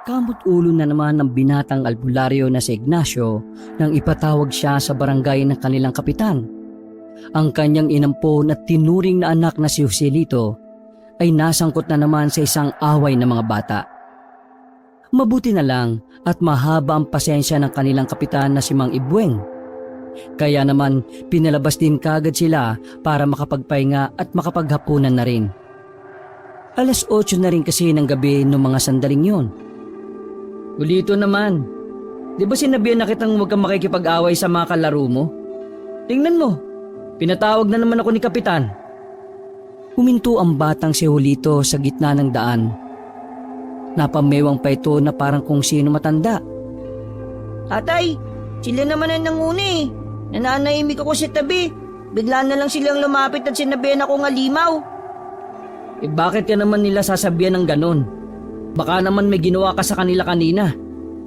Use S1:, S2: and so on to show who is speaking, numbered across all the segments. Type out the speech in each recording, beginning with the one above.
S1: Kamot ulo na naman ng binatang albularyo na si Ignacio nang ipatawag siya sa barangay ng kanilang kapitan. Ang kanyang inampon at tinuring na anak na si Joselito ay nasangkot na naman sa isang away ng mga bata. Mabuti na lang at mahaba ang pasensya ng kanilang kapitan na si Mang Ibueng. Kaya naman pinalabas din kagad sila para makapagpahinga at makapaghapunan na rin. Alas 8 na rin kasi ng gabi noong mga sandaling yun. Ulito naman, di ba sinabihan na kitang huwag kang makikipag-away sa mga kalaro mo? Tingnan mo, pinatawag na naman ako ni Kapitan. Huminto ang batang si Julito sa gitna ng daan. Napamewang pa ito na parang kung sino matanda.
S2: Tatay, sila naman ang nanguna eh. Nananahimik ako sa tabi. Bigla na lang silang lumapit at sinabihan ako ng limaw.
S1: Eh bakit ka naman nila sasabihan ng ganon? Baka naman may ginawa ka sa kanila kanina.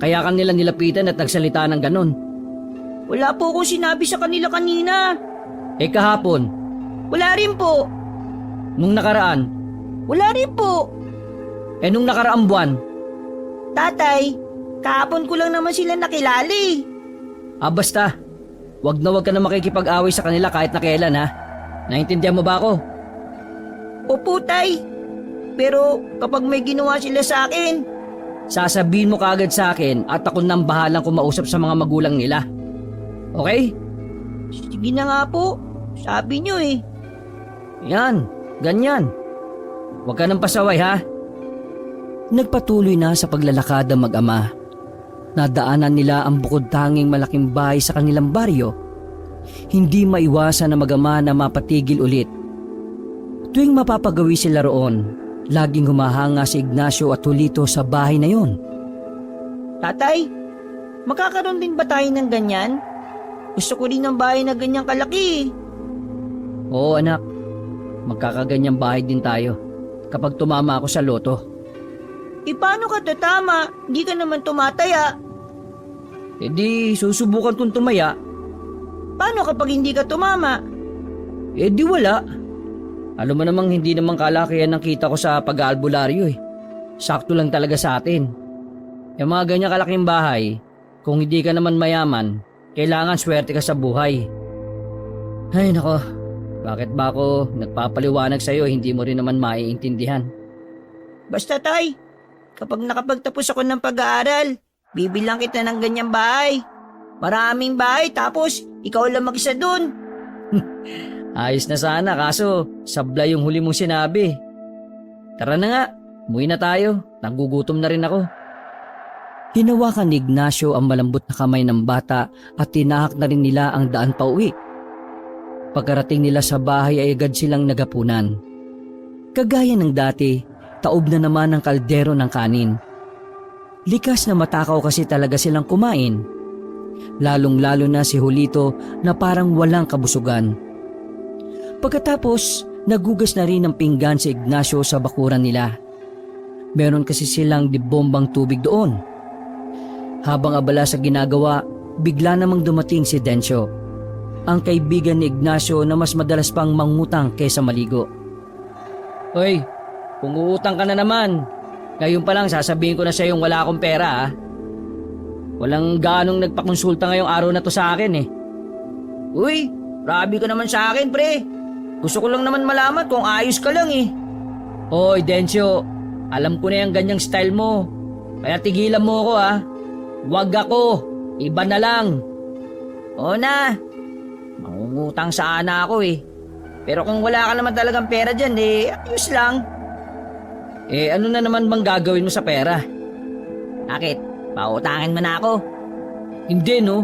S1: Kaya kanila nilapitan at nagsalita ng ganon.
S2: Wala po akong sinabi sa kanila kanina.
S1: Eh kahapon,
S2: Wala rin po.
S1: nung nakaraan,
S2: Wala rin po.
S1: eh nung nakaraang buwan.
S2: Tatay, kahapon ko lang naman sila nakilala eh.
S1: Basta, wag na makikipag-away sa kanila kahit na kailan ha. Naintindihan mo ba ako?
S2: Opo, tay. Pero kapag may ginawa sila sa akin,
S1: Sasabihin mo kaagad sa akin at ako nang bahalang kumausap sa mga magulang nila. Okay?
S2: sige na nga po. Sabi nyo eh.
S1: Yan, ganyan. Huwag ka nang pasaway ha. Nagpatuloy na sa paglalakad ang mag-ama. Nadaanan nila ang bukod tanging malaking bahay sa kanilang baryo. Hindi maiwasan na mag-ama na mapatigil ulit. Tuwing mapapagawi sila roon, laging humahanga si Ignacio at Julito sa bahay na yon.
S2: Tatay, makakaroon din ba tayo ng ganyan? Gusto ko rin ng bahay na ganyang kalaki.
S1: Oo anak, magkakaganyang bahay din tayo kapag tumama ako sa loto.
S2: E paano ka tatama? Hindi ka naman tumataya.
S1: E di susubukan kong tumaya.
S2: Paano kapag hindi ka tumama?
S1: Eh di wala. Alam mo namang hindi naman kalakihan ng kita ko sa pag-aalbularyo eh. Sakto lang talaga sa atin. Yung mga ganyan kalaking bahay, kung hindi ka naman mayaman, kailangan swerte ka sa buhay. Ay nako, bakit ba ako nagpapaliwanag sa'yo hindi mo rin naman maiintindihan?
S2: Basta tay, kapag nakapagtapos ako ng pag-aaral, bibilang kita ng ganyang bahay. Maraming bahay tapos ikaw lang mag-isa dun.
S1: Ayos na sana kaso sablay yung huli mong sinabi. Tara na nga, umuwi na tayo. Nagugutom na rin ako. Hinawakan ni Ignacio ang malambot na kamay ng bata at tinahak na rin nila ang daan pauwi. Pagkarating nila sa bahay ay agad silang nagapunan. Kagaya ng dati, taob na naman ang kaldero ng kanin. Likas na matakaw kasi talaga silang kumain. Lalong-lalo na si Julito na parang walang kabusugan. Pagkatapos, nagugas na rin ng pinggan si Ignacio sa bakuran nila. Meron kasi silang dibombang tubig doon. Habang abala sa ginagawa, bigla namang dumating si Dencio, ang kaibigan ni Ignacio na mas madalas pang mangutang kaysa maligo. Hoy, kung uutang ka na naman, ngayon pa lang sasabihin ko na sa iyong wala akong pera ha. Walang ganong nagpakonsulta ngayong araw na to sa akin eh.
S2: Uy, grabe ka naman sa akin pre. Gusto ko lang naman malaman kung ayos ka lang eh.
S1: Hoy Dencio, alam ko na yung ganyang style mo. Kaya tigilan mo ako ha. Wag ako, iba na lang.
S2: Oo na, mangungutang sana ako eh. Pero kung wala ka naman talagang pera dyan eh, ayos lang.
S1: Eh ano na naman bang gagawin mo sa pera?
S2: Bakit? Pautangin mo na ako.
S1: Hindi no,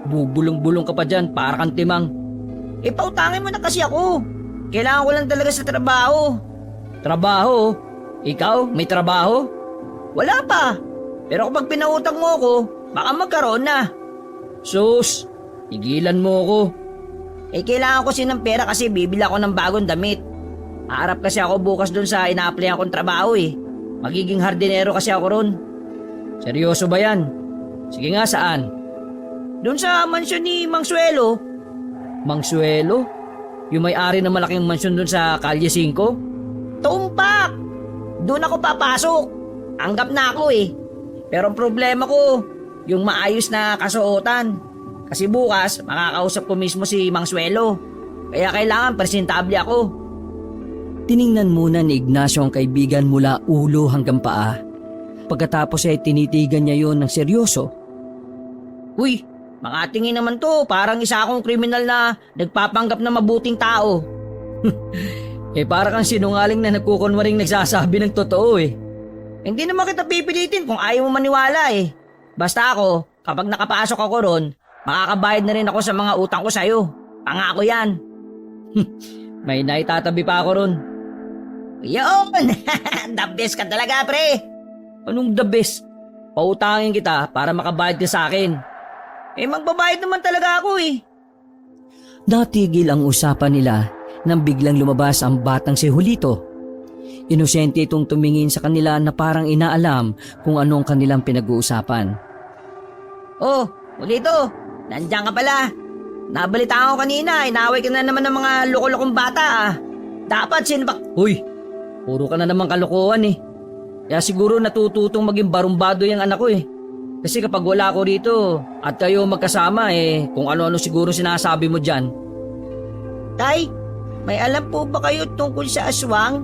S1: bubulong-bulong ka pa dyan para kang timang.
S2: Eh pautangin mo na kasi ako. Kailangan ko lang talaga sa trabaho.
S1: Trabaho? Ikaw, may trabaho?
S2: Wala pa. Pero kapag pinautang mo ako, baka magkaroon na.
S1: Sus, tigilan mo ako.
S2: Eh kailangan ko ng pera kasi bibili ako ng bagong damit. Haarap kasi ako bukas dun sa ina-applyan kong trabaho eh. Magiging hardinero kasi ako ron.
S1: Seryoso ba yan? Sige nga, saan?
S2: Dun sa mansyon ni Mang Suelo.
S1: Mang Suelo? Yung may-ari ng malaking mansyon dun sa Kalye 5?
S2: Tumpak! Doon ako papasok. Anggap na ako eh. Pero ang problema ko, yung maayos na kasuotan. Kasi bukas, makakausap ko mismo si Mang Suelo. Kaya kailangan presentable ako.
S1: Tiningnan muna ni Ignacio ang kaibigan mula ulo hanggang paa. Pagkatapos ay tinitigan niya yon ng seryoso.
S2: Uy, makatingin naman to. Parang isa akong kriminal na nagpapanggap na mabuting tao.
S1: Para kang sinungaling na nagkukunwaring nagsasabi ng totoo eh.
S2: Hindi naman kita pipilitin kung ayaw mo maniwala eh. Basta ako, kapag nakapasok ako ron, makakabayad na rin ako sa mga utang ko sa'yo. Pangako yan.
S1: May naitatabi pa ako ron.
S2: Yun! The best ka talaga, pre.
S1: Anong the best? Pautangin kita para makabayad ka sa akin.
S2: Magbabayad naman talaga ako eh.
S1: Natigil ang usapan nila nang biglang lumabas ang batang si Julito. Inosente itong tumingin sa kanila na parang inaalam kung anong kanilang pinag-uusapan.
S2: Oh, Julito, nandiyan ka pala. Nabalitaan ko kanina, inaway ka na naman ng mga loko-lokong bata ah. Dapat
S1: Uy, puro ka na naman kalokohan eh. Kaya siguro natututong maging barumbado yung anak ko eh. Kasi kapag wala ako rito at kayo magkasama kung ano-ano siguro sinasabi mo dyan.
S2: Tay, may alam po ba kayo tungkol sa aswang?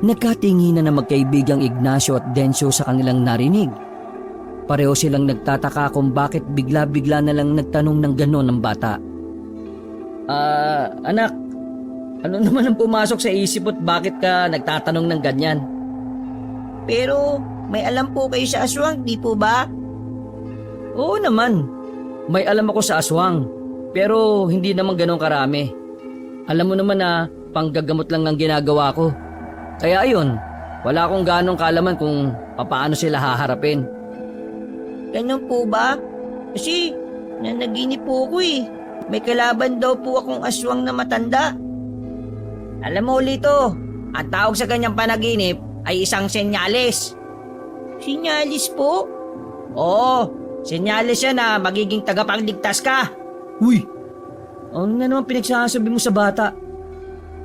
S1: Nagkatinginan na magkaibigang Ignacio at Dencio sa kanilang narinig. Pareho silang nagtataka kung bakit bigla-bigla na lang nagtanong ng ganon ng bata. Anak, ano naman ang pumasok sa isip at bakit ka nagtatanong ng ganyan?
S2: Pero may alam po kayo sa aswang, di po ba?
S1: Oo naman, may alam ako sa aswang, pero hindi naman ganon karami. Alam mo naman na panggagamot lang ang ginagawa ko. Kaya ayun, wala akong ganong kaalaman kung paano sila haharapin.
S2: Ganun po ba? Kasi nanaginip po ako eh. May kalaban daw po akong aswang na matanda. Alam mo, Lito, ang tawag sa ganyang panaginip ay isang senyales. Senyales po? Oo, senyales yan na magiging tagapagligtas ka.
S1: Uy, ano na naman pinagsasabi mo sa bata?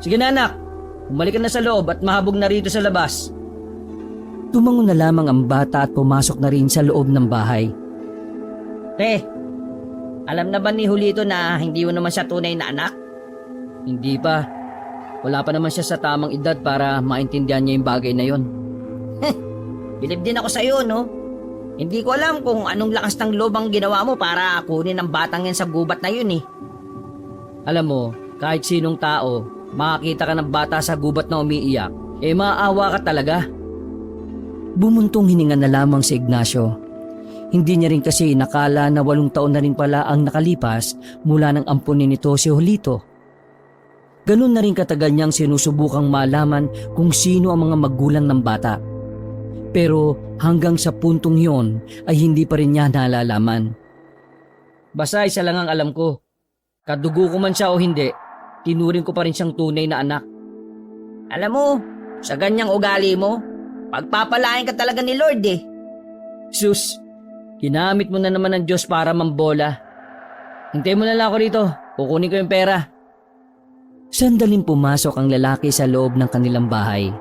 S1: Sige na anak, bumalik ka na sa loob at mahabog na rito sa labas. Tumango na lamang ang bata at pumasok na rin sa loob ng bahay.
S2: Alam na ba ni Julito na hindi mo naman siya tunay na anak?
S1: Hindi pa. Wala pa naman siya sa tamang edad para maintindihan niya yung bagay na yon.
S2: Bilib din ako sa'yo, no? Hindi ko alam kung anong lakas ng loob ang ginawa mo para kunin ang batang yan sa gubat na yun eh.
S1: Alam mo, kahit sinong tao, makakita ka ng bata sa gubat na umiiyak, maawa ka talaga. Bumuntong hininga na lamang si Ignacio. Hindi niya rin kasi nakala na 8 taon na rin pala ang nakalipas mula nang ampunin nito si Julito. Ganun na rin katagal niyang sinusubukang malaman kung sino ang mga magulang ng bata. Pero hanggang sa puntong yon ay hindi pa rin niya nalalaman. Basta isa lang ang alam ko. Kadugo ko man siya o hindi, tinuring ko pa rin siyang tunay na anak.
S2: Alam mo, sa ganyang ugali mo, pagpapalain ka talaga ni Lord eh.
S1: Sus, ginamit mo na naman ng Diyos para mambola. Hintayin mo na lang ako rito, kukunin ko yung pera. Sandaling pumasok ang lalaki sa loob ng kanilang bahay.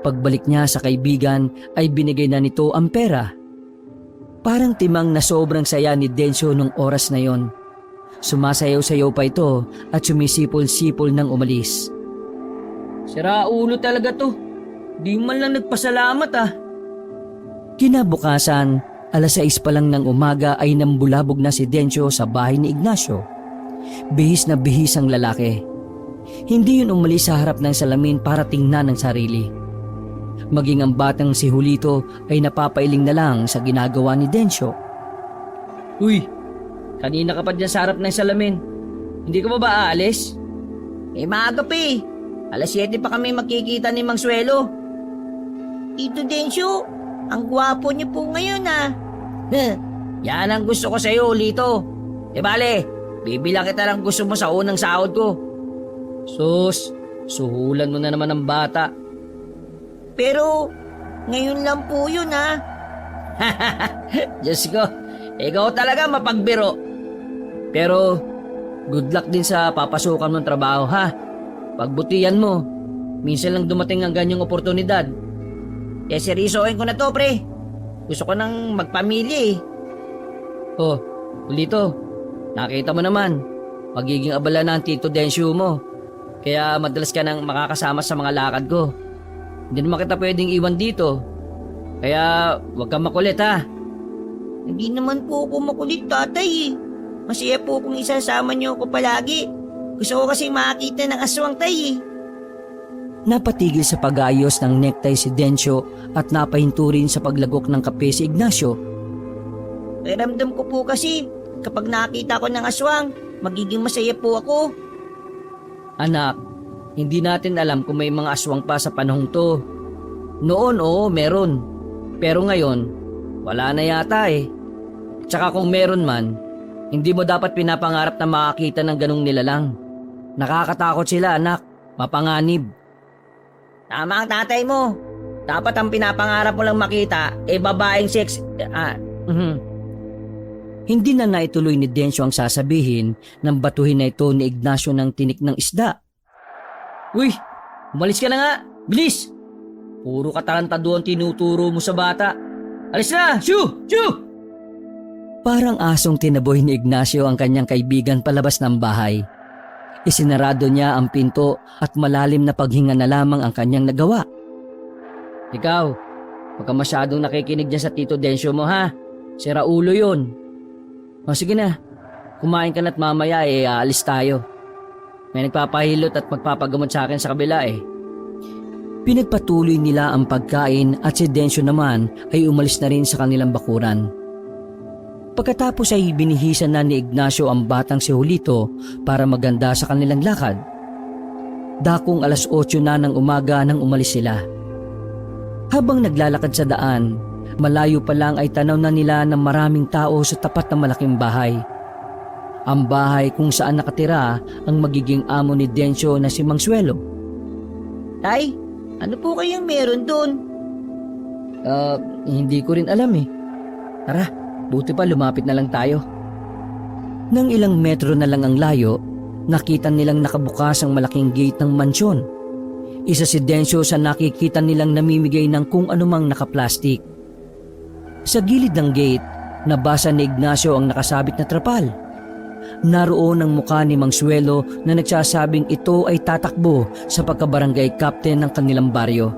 S1: Pagbalik niya sa kaibigan ay binigay na nito ang pera. Parang timang na sobrang saya ni Dencio nung oras na yon. Sumasayaw-sayaw pa ito at sumisipol-sipol nang umalis. Sira ulo talaga to. Di man lang nagpasalamat ah. Kinabukasan, 6:00 pa lang ng umaga ay nambulabog na si Dencio sa bahay ni Ignacio. Bihis na bihis ang lalaki. Hindi yun umalis sa harap ng salamin para tingnan ang sarili. Maging ang batang si Julito ay napapailing na lang sa ginagawa ni Dencio. Uy, kanina ka pa dyan sa harap ng salamin. Hindi ka ba aalis?
S2: Maaga pa eh. 7:00 pa kami makikita ni Mang Suelo. Tito Dencio, ang gwapo niyo po ngayon ah. Yan ang gusto ko sa'yo, Lito. Bale, bibilang kita lang gusto mo sa unang sahod ko.
S1: Sus, suhulan mo na naman ang bata.
S2: Pero, ngayon lang po yun ah.
S1: Diyos ko, ikaw talaga mapagbiro. Pero, good luck din sa papasukan mong trabaho ha. Pagbutihan mo, minsan lang dumating ang ganyang oportunidad.
S2: Seryosohin ko na to, pre. Gusto ko nang magpamilya eh.
S1: Oh, Ulito, nakita mo naman, magiging abala na ang Tito Densyo mo. Kaya madalas ka nang makakasama sa mga lakad ko. Hindi naman kita pwedeng iwan dito. Kaya huwag kang makulit ha.
S2: Hindi naman po ako makulit, tatay eh. Masaya po kung isasama niyo ako palagi. Gusto ko kasi makakita ng aswang, tay eh.
S1: Napatigil sa pag-ayos ng necktie si Densyo at napahinto rin sa paglagok ng kape si Ignacio.
S2: Ramdam ko po kasi kapag nakita ko ng aswang, magiging masaya po ako.
S1: Anak, hindi natin alam kung may mga aswang pa sa panahong to. Noon oo, meron. Pero ngayon, wala na yata eh. Tsaka kung meron man, hindi mo dapat pinapangarap na makakita ng ganong nilalang. Nakakatakot sila anak, mapanganib.
S2: Tama ang tatay mo. Dapat ang pinapangarap mo lang makita, babaeng sex...
S1: Hindi na naituloy ni Densyo ang sasabihin nang batuhin na ito ni Ignacio ng tinik ng isda. Uy, umalis ka na nga, bilis! Puro katarantado ang tinuturo mo sa bata. Alis na, shoo! Shoo! Parang asong tinaboy ni Ignacio ang kanyang kaibigan palabas ng bahay. Isinarado niya ang pinto at malalim na paghinga na lamang ang kanyang nagawa. Ikaw, huwag ka masyadong nakikinig dyan sa Tito Densyo mo ha. Sira ulo yun. O sige na, kumain ka na't mamaya aalis tayo. May nagpapahilot at magpapagamot sa akin sa kabila eh. Pinagpatuloy nila ang pagkain at si Densyo naman ay umalis na rin sa kanilang bakuran. Pagkatapos ay binihisan na ni Ignacio ang batang si Julito para maganda sa kanilang lakad. Dakong 8:00 na ng umaga nang umalis sila. Habang naglalakad sa daan, malayo pa lang ay tanaw na nila ng maraming tao sa tapat ng malaking bahay. Ang bahay kung saan nakatira ang magiging amo ni Densyo na si Mang Suelo.
S2: Tay, ano po kayang meron doon?
S1: Hindi ko rin alam eh. Tara, buti pa lumapit na lang tayo. Nang ilang metro na lang ang layo, nakita nilang nakabukas ang malaking gate ng mansyon. Isa si Densyo sa nakikita nilang namimigay ng kung anumang nakaplastik. Sa gilid ng gate, nabasa ni Ignacio ang nakasabit na trapal. Naroon ang mukha ni Mang Suelo na nagsasabing ito ay tatakbo sa pagkabarangay captain ng kanilang baryo.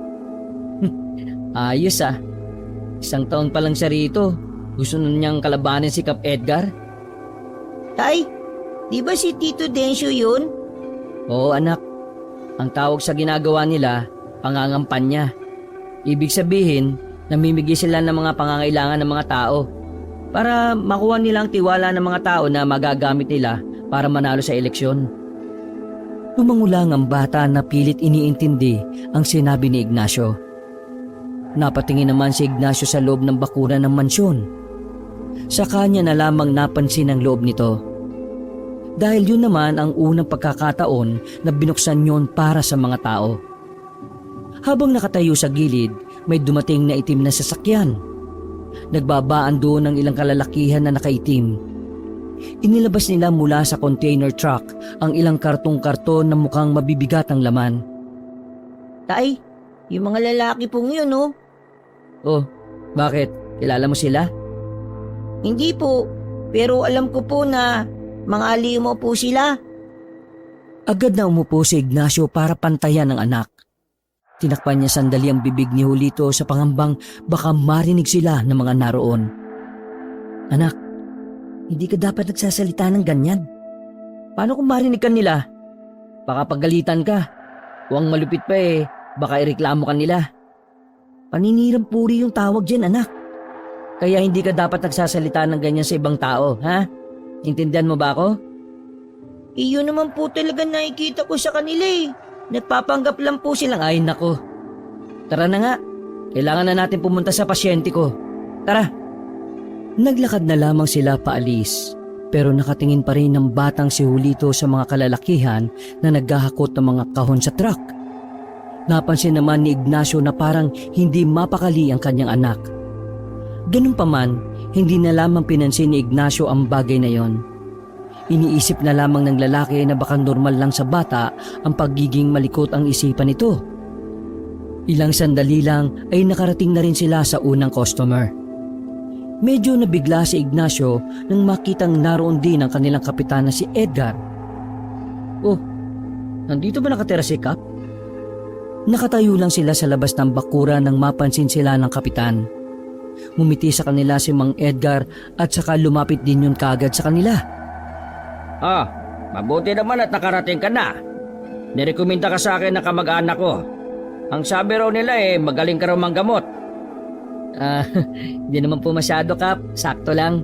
S1: Ayos ah. 1 taon pa lang siya rito. Gusto na niyang kalabanin si Kap Edgar?
S2: Tay, di ba si Tito Densyo yun?
S1: Oo anak. Ang tawag sa ginagawa nila, pangangampanya. Ibig sabihin, namimigay sila ng mga pangangailangan ng mga tao para makuha nila ang tiwala ng mga tao na magagamit nila para manalo sa eleksyon. Tumangulang ang bata na pilit iniintindi ang sinabi ni Ignacio. Napatingin naman si Ignacio sa loob ng bakuran ng mansyon. Sa kanya na lamang napansin ang loob nito. Dahil yun naman ang unang pagkakataon na binuksan yon para sa mga tao. Habang nakatayo sa gilid, may dumating na itim na sasakyan. Nagbabaan doon ng ilang kalalakihan na nakaitim. Inilabas nila mula sa container truck ang ilang kartong-karton na mukhang mabibigat ang laman.
S2: Tay, yung mga lalaki pong yun, oh.
S1: Oh, bakit? Kilala mo sila?
S2: Hindi po, pero alam ko po na mga alimo po sila.
S1: Agad na umupo si Ignacio para pantayan ang anak. Tinakpan niya sandali ang bibig ni Julito sa pangambang baka marinig sila ng mga naroon. Anak, hindi ka dapat nagsasalita ng ganyan. Paano kung marinig ka nila? Baka pagalitan ka. Huwag malupit pa baka ireklamo ka nila. Paninirang puri yung tawag dyan anak. Kaya hindi ka dapat nagsasalita ng ganyan sa ibang tao, ha? Intindihan mo ba ako?
S2: Iyon naman po talaga nakikita ko sa kanila eh. Nagpapanggap lang po silang
S1: Ay nako. Tara na nga. Kailangan na natin pumunta sa pasyente ko. Tara. Naglakad na lamang sila paalis. Pero nakatingin pa rin ng batang si Julito sa mga kalalakihan na naghahakot ng mga kahon sa truck. Napansin naman ni Ignacio na parang hindi mapakali ang kanyang anak. Ganun pa man, hindi na lamang pinansin ni Ignacio ang bagay na yon. Iniisip na lamang ng lalaki na baka normal lang sa bata ang pagiging malikot ang isipan nito. Ilang sandali lang ay nakarating na rin sila sa unang customer. Medyo nabigla si Ignacio nang makitang naroon din ang kanilang kapitan na si Edgar. Oh, nandito ba nakatira si Kap? Nakatayo lang sila sa labas ng bakuran nang mapansin sila ng kapitan. Ngumiti sa kanila si Mang Edgar at saka lumapit din yun kagad sa kanila.
S3: Ah, mabuti naman at nakarating ka na. Nirekomenda ka sa akin ng kamag-anak ko. Ang sabi raw nila magaling ka raw manggamot.
S1: Hindi naman po masyado, Kap. Sakto lang.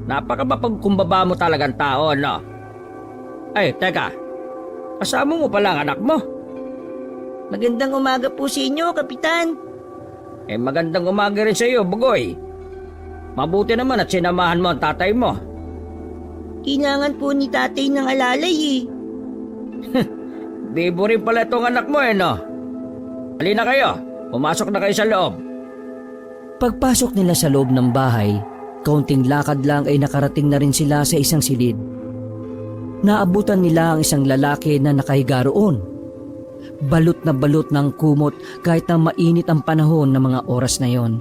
S3: Napakapagkumbaba mo talagang tao, no? Ay, teka. Kasama mo pala ang anak mo.
S2: Magandang umaga po sa inyo, Kapitan.
S3: Magandang umaga rin sa iyo, Bugoy. Mabuti naman at sinamahan mo ang tatay mo.
S2: Kailangan po ni tatay ng alalay
S3: Bibo rin pala itong anak mo, no? Halina kayo. Pumasok na kayo sa loob.
S1: Pagpasok nila sa loob ng bahay, kaunting lakad lang ay nakarating na rin sila sa isang silid. Naabutan nila ang isang lalaki na nakahiga roon. Balot na balot ng kumot kahit na mainit ang panahon ng mga oras na yon.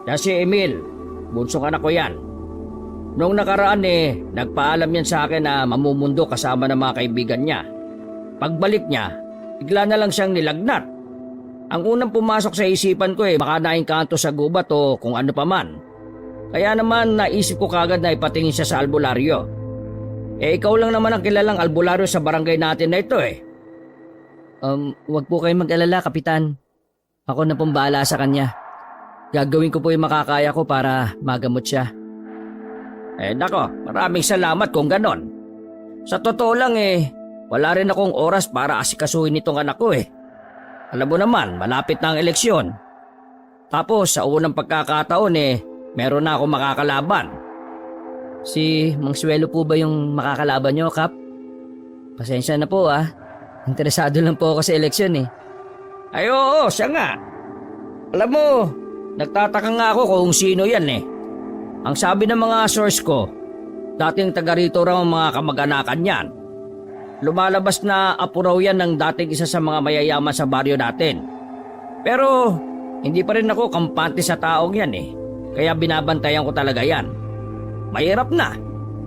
S3: Yan si Emil. Bunsong anak ko yan. Noong nakaraan nagpaalam yan sa akin na mamumundo kasama ng mga kaibigan niya. Pagbalik niya, bigla na lang siyang nilagnat. Ang unang pumasok sa isipan ko baka naingkanto sa gubat o kung ano pa man. Kaya naman naisip ko kagad na ipatingin siya sa albularyo. Ikaw lang naman ang kilalang albularyo sa barangay natin na ito
S1: Huwag po kayong mag-alala, Kapitan. Ako na pong bahala sa kanya. Gagawin ko po yung makakaya ko para magamot siya.
S3: Nako, maraming salamat kung ganon. Sa totoo lang wala rin akong oras para asikasuhin itong anak ko Alam mo naman, malapit na ang eleksyon. Tapos sa unang pagkakataon meron na akong makakalaban.
S1: Si Mang Suelo po ba yung makakalaban nyo, Kap? Pasensya na po Interesado lang po ako sa eleksyon
S3: Ay oo, siya nga. Alam mo, nagtataka nga ako kung sino yan Ang sabi ng mga source ko, dating taga rito raw ang mga kamag-anakan yan. Lumalabas na apo raw yan ng dating isa sa mga mayayaman sa baryo natin. Pero hindi pa rin ako kampante sa taong yan Kaya binabantayan ko talaga yan. Mahirap na.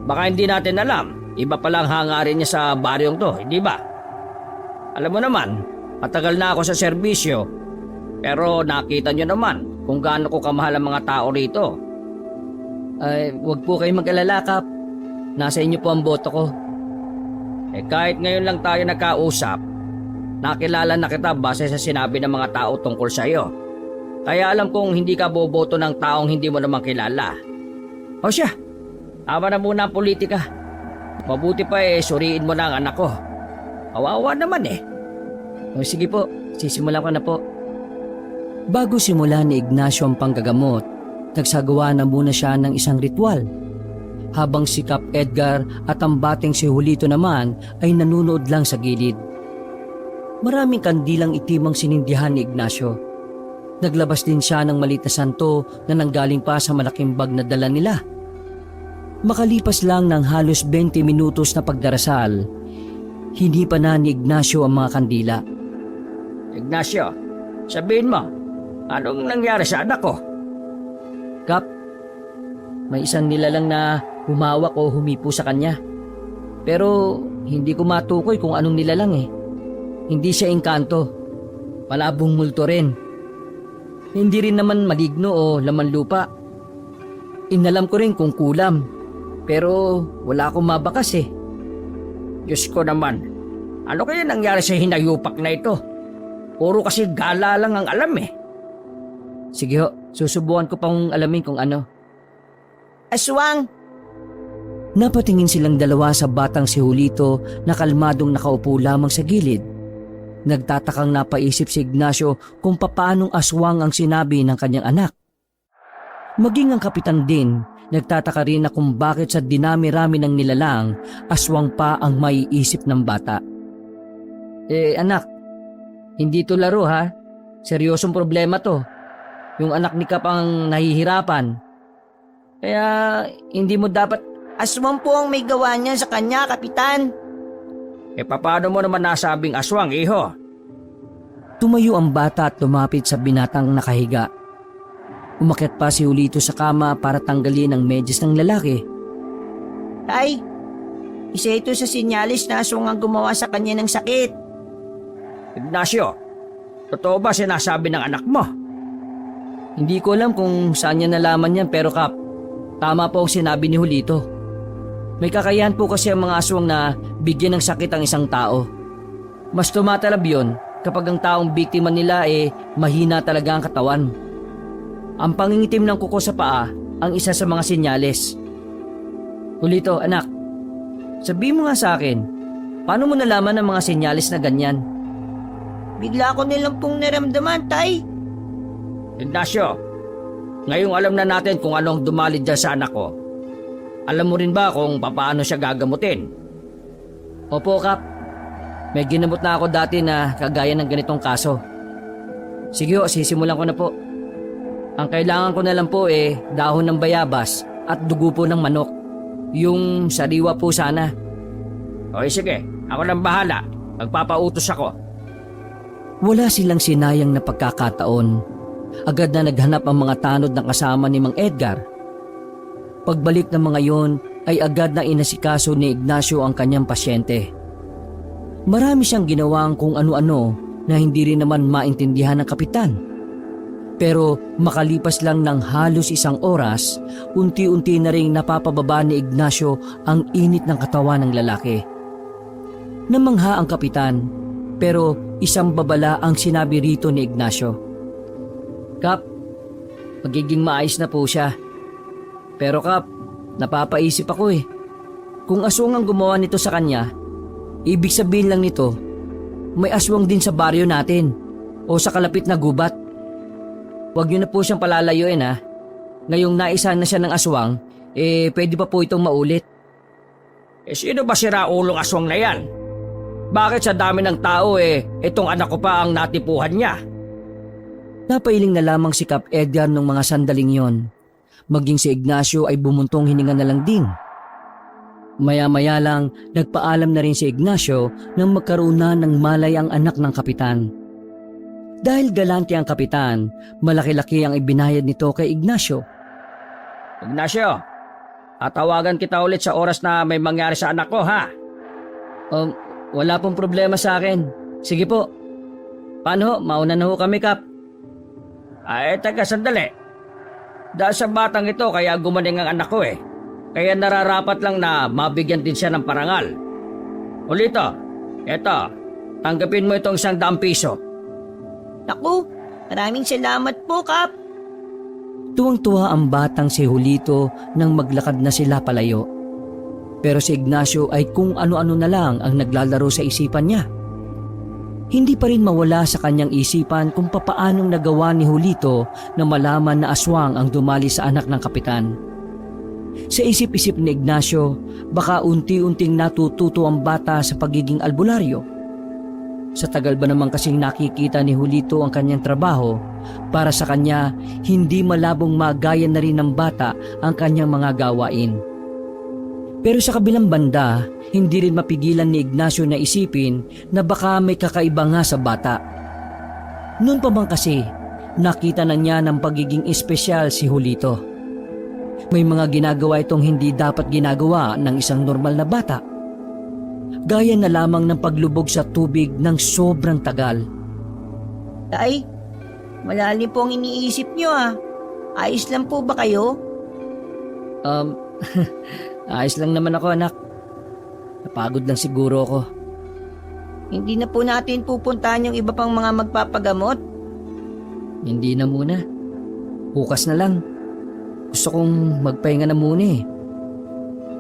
S3: Baka hindi natin alam. Iba palang hangarin niya sa baryong to, hindi ba? Alam mo naman, matagal na ako sa serbisyo. Pero nakita nyo naman kung gaano ko kamahal ang mga tao rito.
S1: Huwag po kayong mag-alala, Kap. Nasa inyo po ang boto ko.
S3: Kahit ngayon lang tayo nagkausap, nakilala na kita base sa sinabi ng mga tao tungkol sa iyo. Kaya alam kong hindi ka boboto ng taong hindi mo naman kilala. O siya, tama na muna ang politika. Mabuti pa suriin mo na ang anak ko. Kawawa naman
S1: O sige po, sisimulan ko na po. Bago simulan ni Ignacio ang panggagamot, nagsagawa na muna siya ng isang ritual. Habang si Kap Edgar at ang bating si Julito naman ay nanunood lang sa gilid. Maraming kandilang itim ang sinindihan ni Ignacio. Naglabas din siya ng maliit na santo na nanggaling pa sa malaking bag na dala nila. Makalipas lang ng halos 20 minutos na pagdarasal, hindi pa na ni Ignacio ang mga kandila.
S3: Ignacio, sabihin mo, anong nangyari sa anak ko?
S1: Kap, may isang nilalang na humawak o humipo sa kanya. Pero hindi ko matukoy kung anong nilalang Hindi siya engkanto. Malabong multo rin. Hindi rin naman maligno o laman lupa. Inalam ko rin kung kulam. Pero wala akong mabakas
S3: Diyos ko naman, ano kaya nangyari sa hinayupak na ito? Puro kasi gala lang ang alam
S1: Sige ho, susubukan ko pang alamin kung ano.
S2: Aswang!
S1: Napatingin silang dalawa sa batang si Julito na kalmadong nakaupo lamang sa gilid. Nagtatakang napaisip si Ignacio kung papaanong aswang ang sinabi ng kanyang anak. Maging ang kapitan din, nagtataka rin na kung bakit sa dinami-rami ng nilalang, aswang pa ang maiisip ng bata. Anak, hindi to laro ha. Seryosong problema to. Yung anak ni Kap ang nahihirapan. Kaya hindi mo dapat...
S2: Aswang po ang may gawa niya sa kanya, Kapitan.
S3: Paano mo naman nasabing aswang, iho?
S1: Tumayo ang bata at lumapit sa binatang nakahiga. Umakyat pa si Julito sa kama para tanggalin ang medyas ng lalaki.
S2: Tay, isa ito sa sinyalis na aswang ang gumawa sa kanya ng sakit.
S3: Ignacio, totoo ba sinasabi ng anak mo?
S1: Hindi ko alam kung saan niya nalaman yan pero Kap, tama po ang sinabi ni Julito. May kakayahan po kasi ang mga aswang na bigyan ng sakit ang isang tao. Mas tumatalab yun kapag ang taong biktima nila mahina talaga ang katawan. Ang pangingitim ng kuko sa paa ang isa sa mga senyales. Julito, anak, sabihin mo nga sa akin, paano mo nalaman ang mga senyales na ganyan?
S2: Bigla ko nilang pong naramdaman, Tay.
S3: Ignacio, ngayong alam na natin kung anong dumali dyan sa anak ko. Alam mo rin ba kung paano siya gagamutin?
S1: Opo, Kap. May ginamot na ako dati na kagaya ng ganitong kaso. Sige o, sisimulan ko na po. Ang kailangan ko na lang po dahon ng bayabas at dugo po ng manok. Yung sariwa po sana.
S3: Okay, sige. Ako nang bahala. Magpapautos ako.
S1: Wala silang sinayang na pagkakataon. Agad na naghanap ang mga tanod ng kasama ni Mang Edgar. Pagbalik ng mga yon ay agad na inasikaso ni Ignacio ang kanyang pasyente. Marami siyang ginawang kung ano-ano na hindi rin naman maintindihan ng kapitan. Pero makalipas lang ng halos 1 oras, unti-unti na ring napapababa ni Ignacio ang init ng katawan ng lalaki. Namangha ang kapitan, pero isang babala ang sinabi rito ni Ignacio. Kap, magiging maayos na po siya. Pero Kap, napapaisip ako Kung aswang ang gumawa nito sa kanya, ibig sabihin lang nito, may aswang din sa baryo natin o sa kalapit na gubat. Huwag niyo na po siyang palalayuin Ngayong naisa na siya ng aswang, pwede pa po itong maulit.
S3: Sino ba si Raulong aswang na yan? Bakit sa dami ng tao itong anak ko pa ang natipuhan niya?
S1: Napailing na lamang si Kap Edgar nung mga sandaling yon. Maging si Ignacio ay bumuntong hininga na lang din. Maya-maya lang, nagpaalam na rin si Ignacio nang magkaroon na ng malay ang anak ng kapitan. Dahil galante ang kapitan, malaki-laki ang ibinayad nito kay Ignacio.
S3: Ignacio, tatawagan kita ulit sa oras na may mangyari sa anak ko, ha?
S1: Wala pong problema sa akin. Sige po. Paano? Mauna na ho kami, Kap.
S3: Teka, sandali. Dahil sa batang ito, kaya gumaling ang anak ko Kaya nararapat lang na mabigyan din siya ng parangal. Ulito, eto, tanggapin mo itong 100 piso.
S2: Naku, maraming salamat po, Kap.
S1: Tuwang-tuwa ang batang si Julito nang maglakad na sila palayo. Pero si Ignacio ay kung ano-ano na lang ang naglalaro sa isipan niya. Hindi pa rin mawala sa kanyang isipan kung papaanong nagawa ni Julito na malaman na aswang ang dumali sa anak ng kapitan. Sa isip-isip ni Ignacio, baka unti-unting natututo ang bata sa pagiging albularyo. Sa tagal ba naman kasing nakikita ni Julito ang kanyang trabaho, para sa kanya hindi malabong magaya na rin ng bata ang kanyang mga gawain. Pero sa kabilang banda, hindi rin mapigilan ni Ignacio na isipin na baka may kakaiba nga sa bata. Noon pa bang kasi, nakita na niya ng pagiging espesyal si Julito. May mga ginagawa itong hindi dapat ginagawa ng isang normal na bata. Gaya na lamang ng paglubog sa tubig ng sobrang tagal.
S2: Tay, malalim po ang iniisip niyo Ayos lang po ba kayo?
S1: Ayos lang naman ako, anak. Napagod lang siguro ako.
S2: Hindi na po natin pupuntahan yung iba pang mga magpapagamot.
S1: Hindi na muna. Bukas na lang. Gusto kong magpahinga na muna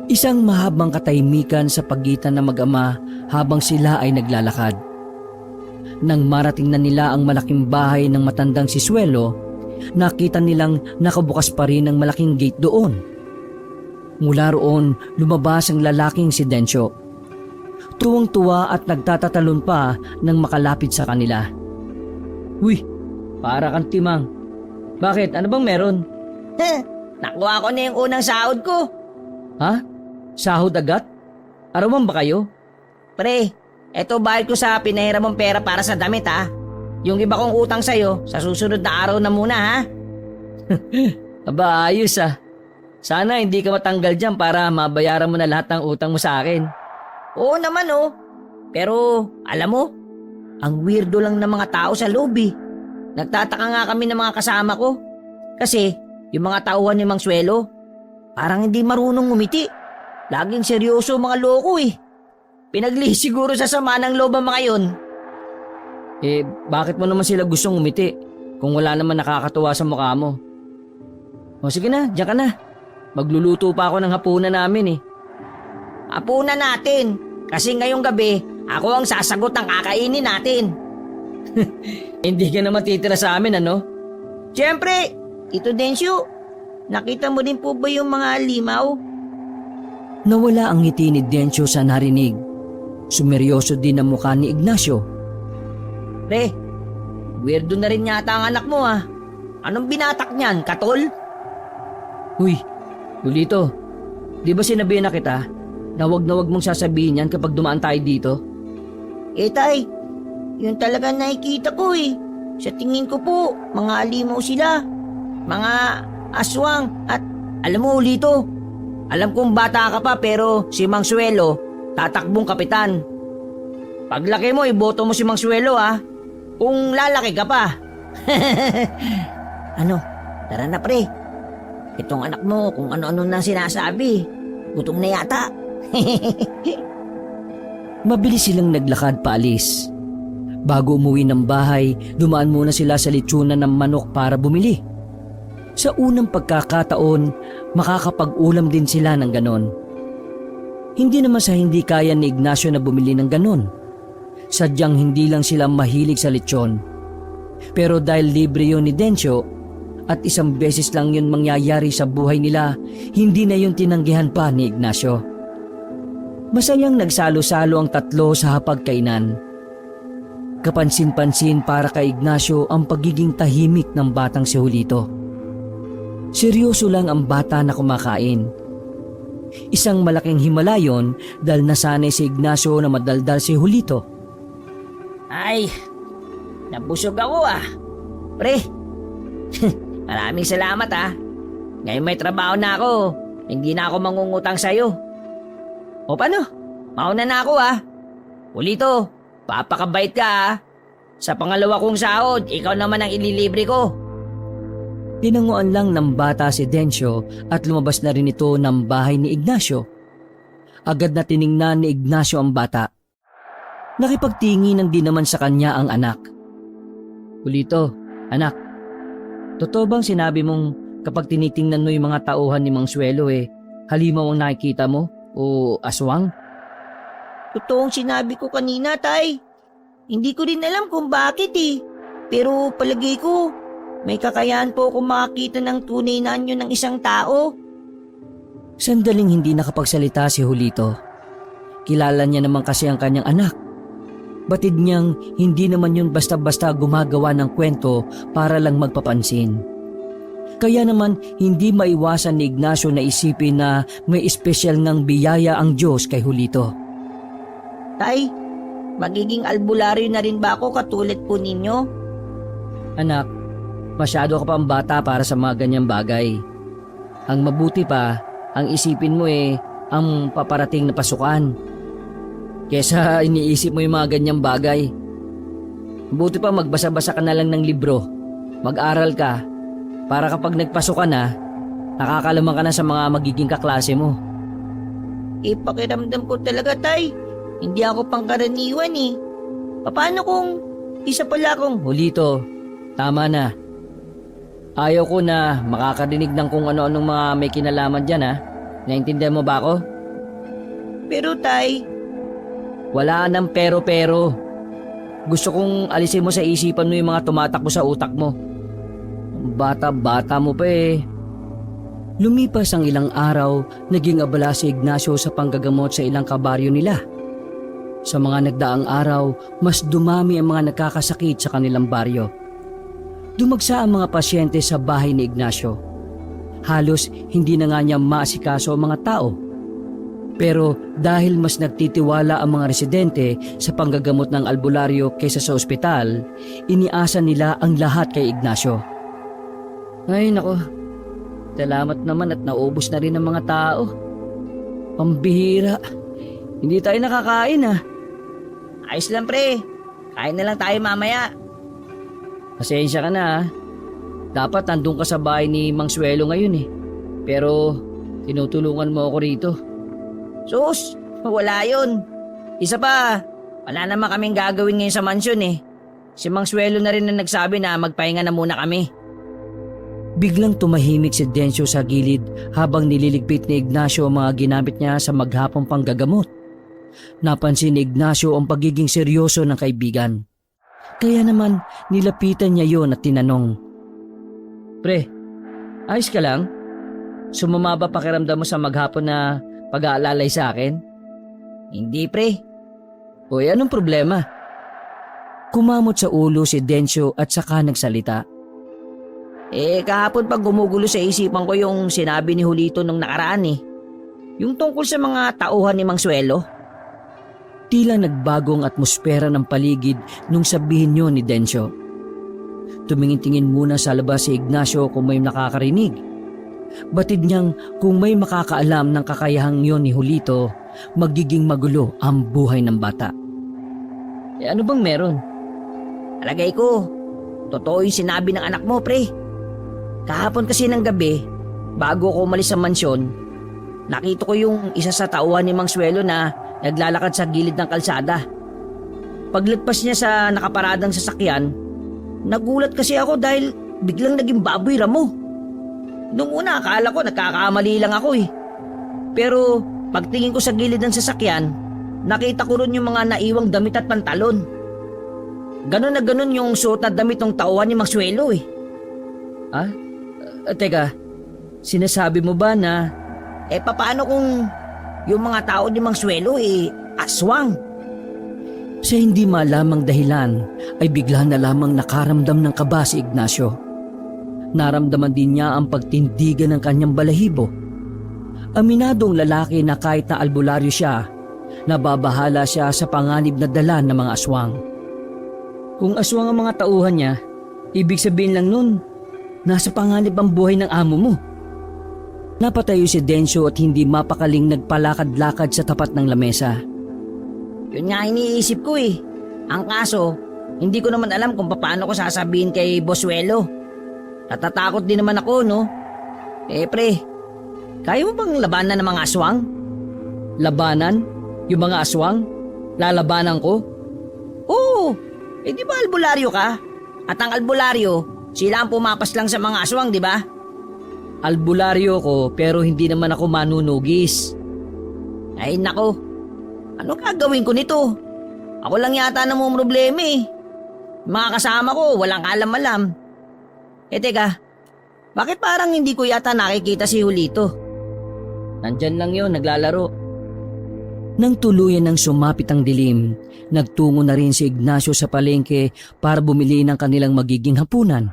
S1: Isang mahabang katahimikan sa pagitan ng mag-ama habang sila ay naglalakad. Nang marating na nila ang malaking bahay ng matandang si Suelo, nakita nilang nakabukas pa rin ang malaking gate doon. Mula roon, lumabas ang lalaking si Dencio. Tuwang-tuwa at nagtatatalon pa nang makalapit sa kanila. Uy, para kang timang. Bakit? Ano bang meron?
S2: Nakuha ko na yung unang sahod ko.
S1: Ha? Sahod agad? Arawan ba kayo?
S2: Pre, eto bayad ko sa pinahiram mong pera para sa damit Yung iba kong utang sa'yo, sa susunod na araw na muna
S1: Aba, ayos ah. Sana hindi ka matanggal dyan para mabayaran mo na lahat ng utang mo sa akin.
S2: Oo naman oh. Pero alam mo, ang weirdo lang ng mga tao sa loob eh. Nagtataka nga kami ng mga kasama ko. Kasi yung mga tauhan ni Mang Suelo, parang hindi marunong ngumiti. Laging seryoso mga loko eh. Pinagli siguro sa sama ng loob ang mga yun.
S1: Eh, bakit mo naman sila gustong umiti kung wala naman nakakatuwa sa mukha mo? O sige na, diyan ka na. Magluluto pa ako ng hapunan namin eh.
S2: Hapunan natin. Kasi ngayong gabi, ako ang sasagot ng kakainin natin.
S1: Hindi ka naman titira sa amin ano?
S2: Siyempre, Tito Densyo, nakita mo din po ba yung mga limaw?
S1: Nawala ang ngiti ni Dencio sa narinig. Sumeryoso din ang mukha ni Ignacio.
S2: Pre, weirdo na rin yata ang anak mo ah. Anong binatak niyan, katol?
S1: Uy, Lulito, di ba sinabihan na kita na wag mong sasabihin yan kapag dumaan tayo dito?
S2: Eh tay, yun talaga nakikita ko eh. Sa tingin ko po, mga alimaw sila. Mga aswang at alam mo Lito, alam kong bata ka pa pero si Mang Suelo, tatakbong kapitan. Paglaki mo, iboto mo si Mang Suelo ah. Kung lalaki ka pa. Ano, tara na pre. Itong anak mo kung ano-ano na sinasabi. Gutom na yata.
S1: Mabilis silang naglakad paalis. Bago umuwi ng bahay, dumaan muna sila sa litsunan ng manok para bumili. Sa unang pagkakataon, makakapag-ulam din sila ng ganon. Hindi naman sa hindi kaya ni Ignacio na bumili ng ganon. Sadyang hindi lang sila mahilig sa lechon. Pero dahil libre yun ni Dencio at isang beses lang yun mangyayari sa buhay nila, hindi na yun tinanggihan pa ni Ignacio. Masayang nagsalo-salo ang tatlo sa hapagkainan. Kapansin-pansin para kay Ignacio ang pagiging tahimik ng batang si Julito. Seryoso lang ang bata na kumakain. Isang malaking himala yon dahil nasanay si Ignacio na madaldal si Julito.
S2: Ay, nabusog ako ah. Pre, maraming salamat ah. Ngayon may trabaho na ako. Hindi na ako mangungutang sa'yo. O paano? Mauna na ako ah. Julito, papakabait ka ah. Sa pangalawa kong sahod, ikaw naman ang ililibre ko.
S1: Tinanguan lang ng bata si Dencio at lumabas na rin ito ng bahay ni Ignacio. Agad na tiningnan ni Ignacio ang bata. Nakipagtinginan din naman sa kanya ang anak. Julito, anak, totoo bang sinabi mong kapag tinitingnan mo yung mga tauhan ni Mang Suelo halimaw ang nakikita mo o aswang?
S2: Totoong sinabi ko kanina, tay. Hindi ko rin alam kung bakit eh. Pero palagay ko, may kakayahan po akong makakita ng tunay na anyo ng isang tao.
S1: Sandaling hindi nakapagsalita si Julito. Kilala niya naman kasi ang kanyang anak. Batid niyang hindi naman yun basta-basta gumagawa ng kwento para lang magpapansin. Kaya naman hindi maiwasan ni Ignacio na isipin na may espesyal ng biyaya ang Diyos kay Julito.
S2: Tay, magiging albularyo na rin ba ako katulad po ninyo?
S1: Anak, masyado ka pang bata para sa mga ganyang bagay. Ang mabuti pa, ang isipin mo ang paparating na pasukan. Kesa iniisip mo yung mga ganyang bagay. Mabuti pa magbasa-basa ka na lang ng libro. Mag-aral ka para kapag nagpasukan na, nakakalaman ka na sa mga magiging kaklase mo.
S2: Pakiramdam ko talaga, tay. Hindi ako pangkaraniwan eh. Paano kung isa pala akong...
S1: Julito, tama na. Ayaw ko na makakarinig ng kung ano-anong mga may kinalaman dyan ha. Naintindihan mo ba ako?
S2: Pero tay...
S1: Wala nang pero-pero. Gusto kong alisin mo sa isipan mo yung mga tumatakbo sa utak mo. Bata-bata mo pa eh. Lumipas ang ilang araw, naging abala si Ignacio sa panggagamot sa ilang kabaryo nila. Sa mga nagdaang araw, mas dumami ang mga nakakasakit sa kanilang baryo. Dumagsa ang mga pasyente sa bahay ni Ignacio. Halos hindi na nga niya maasikaso ang mga tao. Pero dahil mas nagtitiwala ang mga residente sa panggagamot ng albularyo kaysa sa ospital, iniasa nila ang lahat kay Ignacio. Ay nako, salamat naman at naubos na rin ng mga tao. Pambihira, hindi tayo nakakain ah.
S2: Ayos lang pre, kain na lang tayo mamaya.
S1: Pasensya ka na ah. Dapat nandun ka sa bahay ni Mang Suelo ngayon eh. Pero tinutulungan mo ako rito.
S2: Sus, wala yun. Isa pa, wala naman kaming gagawin ngayon sa mansyon eh. Si Mang Suelo na rin na nagsabi na magpahinga na muna kami.
S1: Biglang tumahimik si Dencio sa gilid habang nililigpit ni Ignacio ang mga ginamit niya sa maghapong panggagamot. Napansin ni Ignacio ang pagiging seryoso ng kaibigan. Kaya naman nilapitan niya yon at tinanong, "Pre, ayos ka lang? Sumama ba pakiramdam mo sa maghapon na pag-aalalay sa akin?"
S2: Hindi pre.
S1: "Uy, anong problema?" Kumamot sa ulo si Dencio at saka nagsalita.
S2: Kahapon pag gumugulo sa isipan ko yung sinabi ni Julito nung nakaraan eh. Yung tungkol sa mga tauhan ni Mang Suelo.
S1: Tila nagbago ang atmosfera ng paligid nung sabihin yun ni Dencio. Tumingin-tingin muna sa labas si Ignacio kung may nakakarinig. Batid niyang kung may makakaalam ng kakayahang yon ni Julito, magiging magulo ang buhay ng bata. Ano bang meron?
S2: Alagay ko, totoo yung sinabi ng anak mo pre. Kahapon kasi ng gabi, bago ako umalis sa mansyon, nakita ko yung isa sa tauhan ni Mang Suelo na naglalakad sa gilid ng kalsada. Paglagpas niya sa nakaparadang sasakyan, nagulat kasi ako dahil biglang naging baboy ramo. Nung una akala ko nagkakamali lang ako eh. Pero pagtingin ko sa gilid ng sasakyan, nakita ko ron yung mga naiwang damit at pantalon. Ganon na ganon yung suot na damit ng tauhan ni Mang Suelo eh.
S1: Ah? Teka, sinasabi mo ba na
S2: Papaano kung yung mga tao ni Mang Suelo aswang?
S1: sa hindi malamang dahilan ay bigla na lamang nakaramdam ng kaba si Ignacio. Naramdaman din niya ang pagtindigan ng kanyang balahibo. Aminadong lalaki na kahit na albularyo siya, nababahala siya sa panganib na dala ng mga aswang. Kung aswang ang mga tauhan niya, ibig sabihin lang nun, nasa panganib ang buhay ng amo mo. Napatayo si Dencio at hindi mapakaling nagpalakad-lakad sa tapat ng lamesa.
S2: Yun nga iniisip ko eh. Ang kaso, hindi ko naman alam kung paano ko sasabihin kay Bosuelo. Natatakot din naman ako, no? Pre, kaya mo bang labanan ng mga aswang?
S1: Labanan? Yung mga aswang? Lalabanan ko?
S2: Oo, di ba albularyo ka? At ang albularyo, sila ang pumapas lang sa mga aswang, di ba?
S1: Albularyo ko pero hindi naman ako manunugis.
S2: Ay nako, ano gagawin ko nito? Ako lang yata namumroblema eh. Mga kasama ko, walang alam-alam. Teka, bakit parang hindi ko yata nakikita si Julito?
S1: Nandyan lang yun, naglalaro. Nang tuluyan ng sumapit ang dilim, nagtungo na rin si Ignacio sa palengke para bumili ng kanilang magiging hapunan.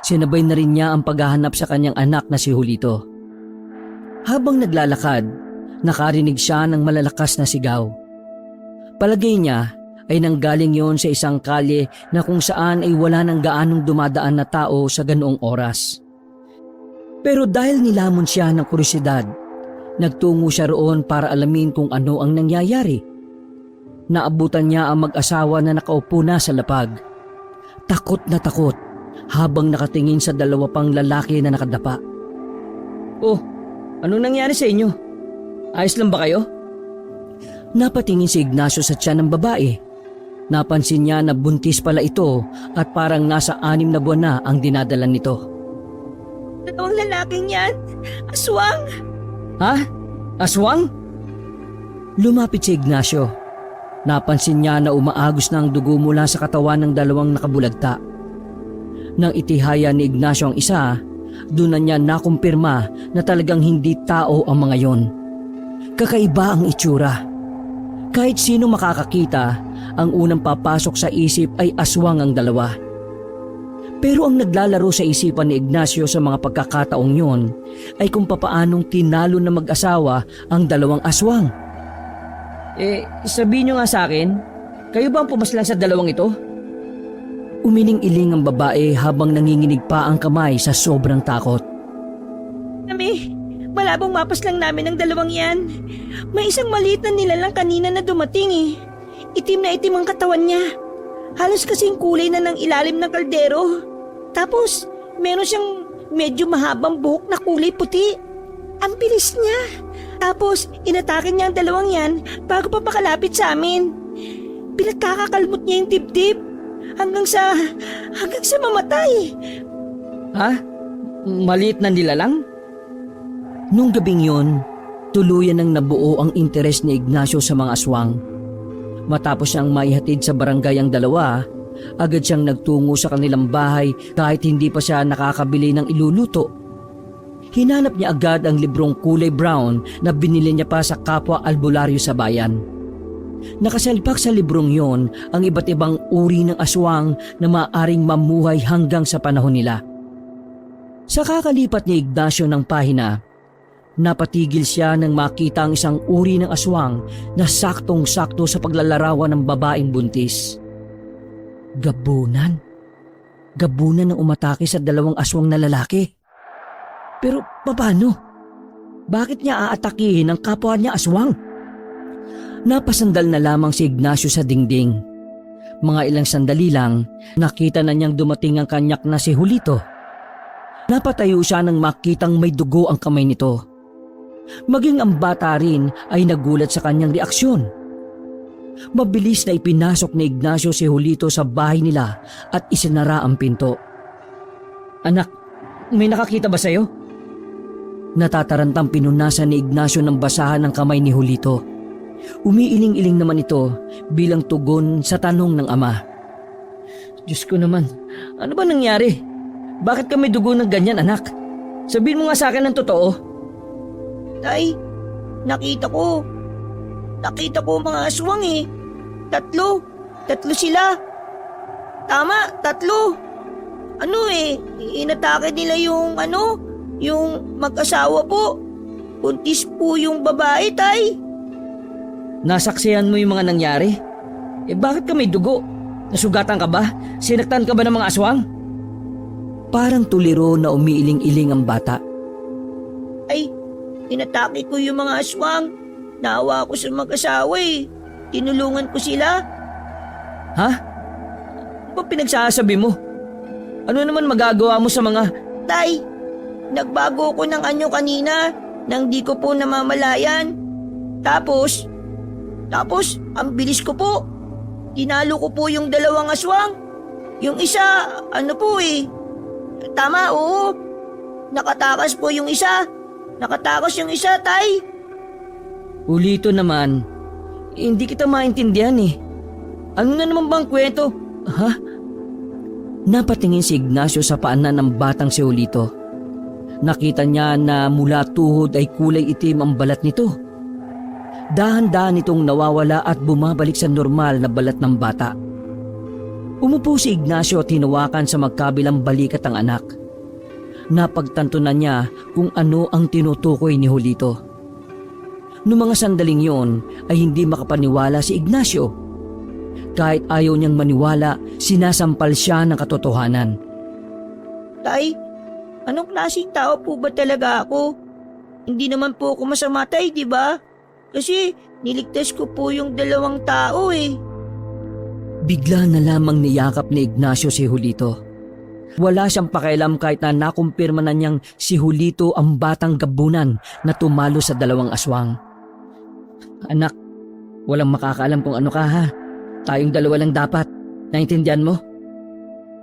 S1: Sinabay na rin niya ang paghahanap sa kanyang anak na si Julito. Habang naglalakad, nakarinig siya ng malalakas na sigaw. Palagay niya ay nanggaling yon sa isang kalye na kung saan ay wala nang gaanong dumadaan na tao sa ganoong oras. Pero dahil nilamon siya ng kuryosidad, nagtungo siya roon para alamin kung ano ang nangyayari. Naabutan niya ang mag-asawa na nakaupo na sa lapag. Takot na takot habang nakatingin sa dalawa pang lalaki na nakadapa. "Oh, anong nangyari sa inyo? Ayos lang ba kayo?" Napatingin si Ignacio sa tiyan ng babae. Napansin niya na buntis pala ito at parang nasa 6 na buwan na ang dinadala nito.
S2: Dalawang lalaking yan, aswang!
S1: "Ha? Aswang?" Lumapit si Ignacio. Napansin niya na umaagos na ang dugo mula sa katawan ng dalawang nakabulagta. Nang itihaya ni Ignacio ang isa, doon na niya nakumpirma na talagang hindi tao ang mga yon. Kakaiba ang itsura. Kahit sino makakakita, ang unang papasok sa isip ay aswang ang dalawa. Pero ang naglalaro sa isipan ni Ignacio sa mga pagkakataong yon ay kung papaanong tinalo na mag-asawa ang dalawang aswang. Sabihin niyo nga sa akin, kayo ba ang pumaslang sa dalawang ito? Umiling-iling ang babae habang nanginginig pa ang kamay sa sobrang takot.
S2: Kami, malabong mapas lang namin ang dalawang yan. May isang maliit na nilalang kanina na dumating eh. Itim na itim ang katawan niya. Halos kasing kulay na ng ilalim ng kaldero. Tapos, meron siyang medyo mahabang buhok na kulay puti. Ang bilis niya. Tapos, inatake niya ang dalawang yan bago pa makalapit sa amin. Pinagkakakalmot niya yung dibdib hanggang sa mamatay.
S1: Ha? Maliit na nilalang? Nung gabing yon, tuluyan nang nabuo ang interes ni Ignacio sa mga aswang. Matapos siyang maihatid sa barangay ang dalawa, agad siyang nagtungo sa kanilang bahay kahit hindi pa siya nakakabili ng iluluto. Hinanap niya agad ang librong kulay brown na binili niya pa sa kapwa albularyo sa bayan. Nakasalpak sa librong yon ang iba't ibang uri ng aswang na maaaring mamuhay hanggang sa panahon nila. Sa kakalipat ni Ignacio ng pahina, napatigil siya nang makita ang isang uri ng aswang na saktong-sakto sa paglalarawan ng babaeng buntis. Gabunan? Gabunan ang umatake sa dalawang aswang na lalaki. Pero paano? Bakit niya aatakihin ang kapwa niya aswang? Napasandal na lamang si Ignacio sa dingding. Mga ilang sandali lang, nakita na niyang dumating ang kanyak na si Julito. Napatayo siya nang makitang may dugo ang kamay nito. Maging ang bata rin ay nagulat sa kanyang reaksyon. Mabilis na ipinasok ni Ignacio si Julito sa bahay nila at isinara ang pinto. Anak, may nakakita ba sa'yo? Natatarantang pinunasan ni Ignacio ng basahan ng kamay ni Julito. Umiiling-iling naman ito bilang tugon sa tanong ng ama. Diyos ko naman, ano ba nangyari? Bakit ka may dugo ng ganyan, anak? Sabihin mo nga sa akin ng totoo.
S2: Tay, nakita ko mga aswang eh. Tatlo sila. Tama, tatlo. Inatake nila yung mag-asawa po. Buntis po yung babae, tay.
S1: Nasaksihan mo yung mga nangyari? Bakit ka may dugo? Nasugatan ka ba? Sinaktan ka ba ng mga aswang? Parang tuliro na umiiling-iling ang bata.
S2: Ay, inatake ko yung mga aswang. Naawa ko sa mag-asawa eh. Tinulungan ko sila.
S1: Ha? Ano ba pinagsasabi mo? Ano naman magagawa mo sa mga...
S2: Tay, nagbago ko ng anyo kanina nang di ko po namamalayan. Tapos, ang bilis ko po. Tinalo ko po yung dalawang aswang. Yung isa, tama, oo. Nakatakas yung isa, tay.
S1: Ulito naman, hindi kita maintindihan eh. Ano na naman bang kwento? Ha? Napatingin si Ignacio sa paanan ng batang si Julito. Nakita niya na mula tuhod ay kulay itim ang balat nito. Dahan-dahan itong nawawala at bumabalik sa normal na balat ng bata. Umupo si Ignacio at hinawakan sa magkabilang balikat ang anak. Napagtanto na niya kung ano ang tinutukoy ni Julito. Noong mga sandaling yon ay hindi makapaniwala si Ignacio. Kahit ayaw niyang maniwala, sinasampal siya ng katotohanan.
S2: Tay, anong klaseng tao po ba talaga ako? Hindi naman po ako masama, tay, di ba? Kasi niligtas ko po yung dalawang tao eh.
S1: Bigla na lamang niyakap ni Ignacio si Julito. Wala siyang pakialam kahit na nakumpirma na niyang si Julito ang batang gabunan na tumalo sa dalawang aswang. Anak, walang makakaalam kung ano ka ha. Tayong dalawa lang dapat. Naintindihan mo?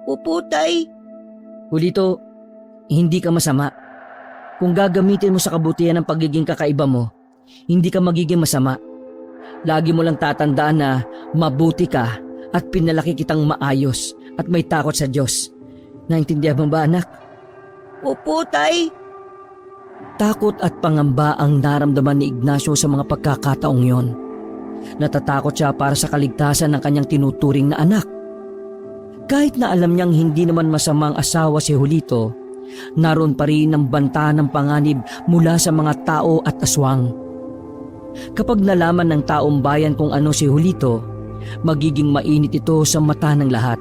S2: Opo, tay.
S1: Julito, hindi ka masama. Kung gagamitin mo sa kabutihan ng pagiging kakaiba mo, hindi ka magiging masama. Lagi mo lang tatandaan na mabuti ka at pinalaki kitang maayos at may takot sa Diyos. Naintindihan mo ba, anak?
S2: Opo, tay.
S1: Takot at pangamba ang naramdaman ni Ignacio sa mga pagkakataong yon. Natatakot siya para sa kaligtasan ng kanyang tinuturing na anak. Kahit na alam niyang hindi naman masamang asawa si Julito, naroon pa rin ang banta ng panganib mula sa mga tao at aswang. Kapag nalaman ng taong bayan kung ano si Julito, magiging mainit ito sa mata ng lahat.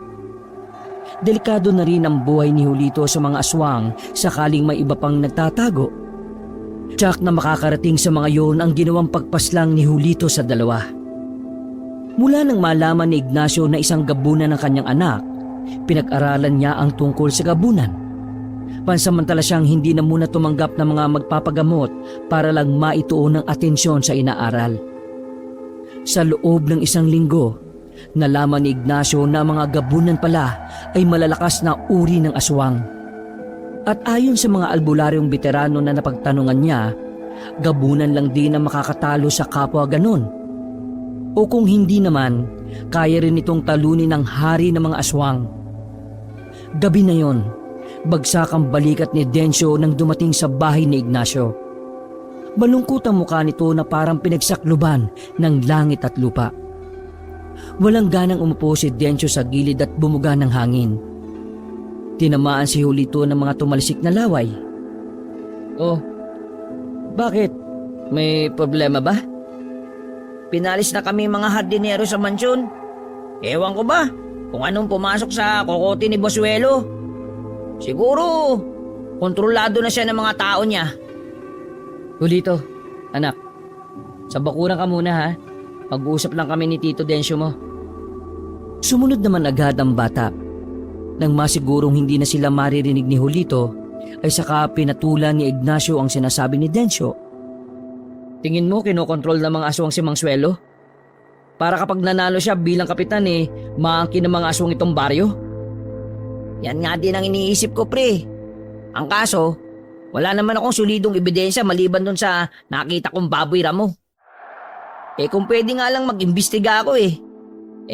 S1: Delikado na rin ang buhay ni Julito sa mga aswang sakaling may iba pang nagtatago. Tiyak na makakarating sa mga yon ang ginawang pagpaslang ni Julito sa dalawa. Mula nang malaman ni Ignacio na isang gabunan ng kanyang anak, pinag-aralan niya ang tungkol sa gabunan. Pansamantala siyang hindi na muna tumanggap ng mga magpapagamot para lang maituon ng atensyon sa inaaral. Sa loob ng 1 linggo, nalaman ni Ignacio na mga gabunan pala ay malalakas na uri ng aswang. At ayon sa mga albularyong veterano na napagtanungan niya, gabunan lang din ang makakatalo sa kapwa ganon. O kung hindi naman, kaya rin itong talunin ng hari ng mga aswang. Gabi na yon, bagsak ang balikat ni Dencio nang dumating sa bahay ni Ignacio. Malungkot ang mukha nito na parang pinagsakluban ng langit at lupa. Walang ganang umupo si Dencio sa gilid at bumuga ng hangin. Tinamaan si Julito ng mga tumalisik na laway. Oh, bakit? May problema ba?
S2: Pinalis na kami mga hardinero sa mansyon. Ewan ko ba kung anong pumasok sa kokote ni Bosuelo. Siguro, kontrolado na siya ng mga tao niya.
S1: Julito, anak, sa bakuran ka muna ha. Mag-uusap lang kami ni Tito Dencio mo. Sumunod naman agad ang bata. Nang masigurong hindi na sila maririnig ni Julito, ay saka pinatulan ni Ignacio ang sinasabi ni Dencio. Tingin mo kinokontrol ng mga aswang si Mang Suelo? Para kapag nanalo siya bilang kapitan maangkin ng mga aswang itong baryo?
S2: Yan nga din ang iniisip ko, pre. Ang kaso, wala naman akong solidong ebidensya maliban dun sa nakita kong baboy ramo. Kung pwede nga lang mag-imbestiga ako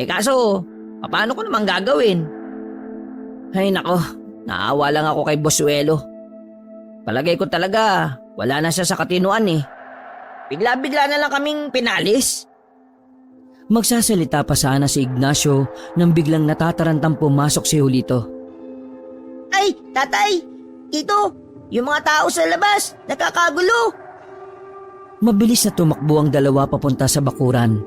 S2: kaso, paano ko naman gagawin? Ay nako, naawa lang ako kay Bosuelo. Palagay ko talaga, wala na siya sa katinuan Bigla-bigla na lang kaming pinalis.
S1: Magsasalita pa sana si Ignacio nang biglang natatarantang pumasok si Julito.
S2: Ay, tatay! Ito, yung mga tao sa labas, nakakagulo!
S1: Mabilis na tumakbo ang dalawa papunta sa bakuran.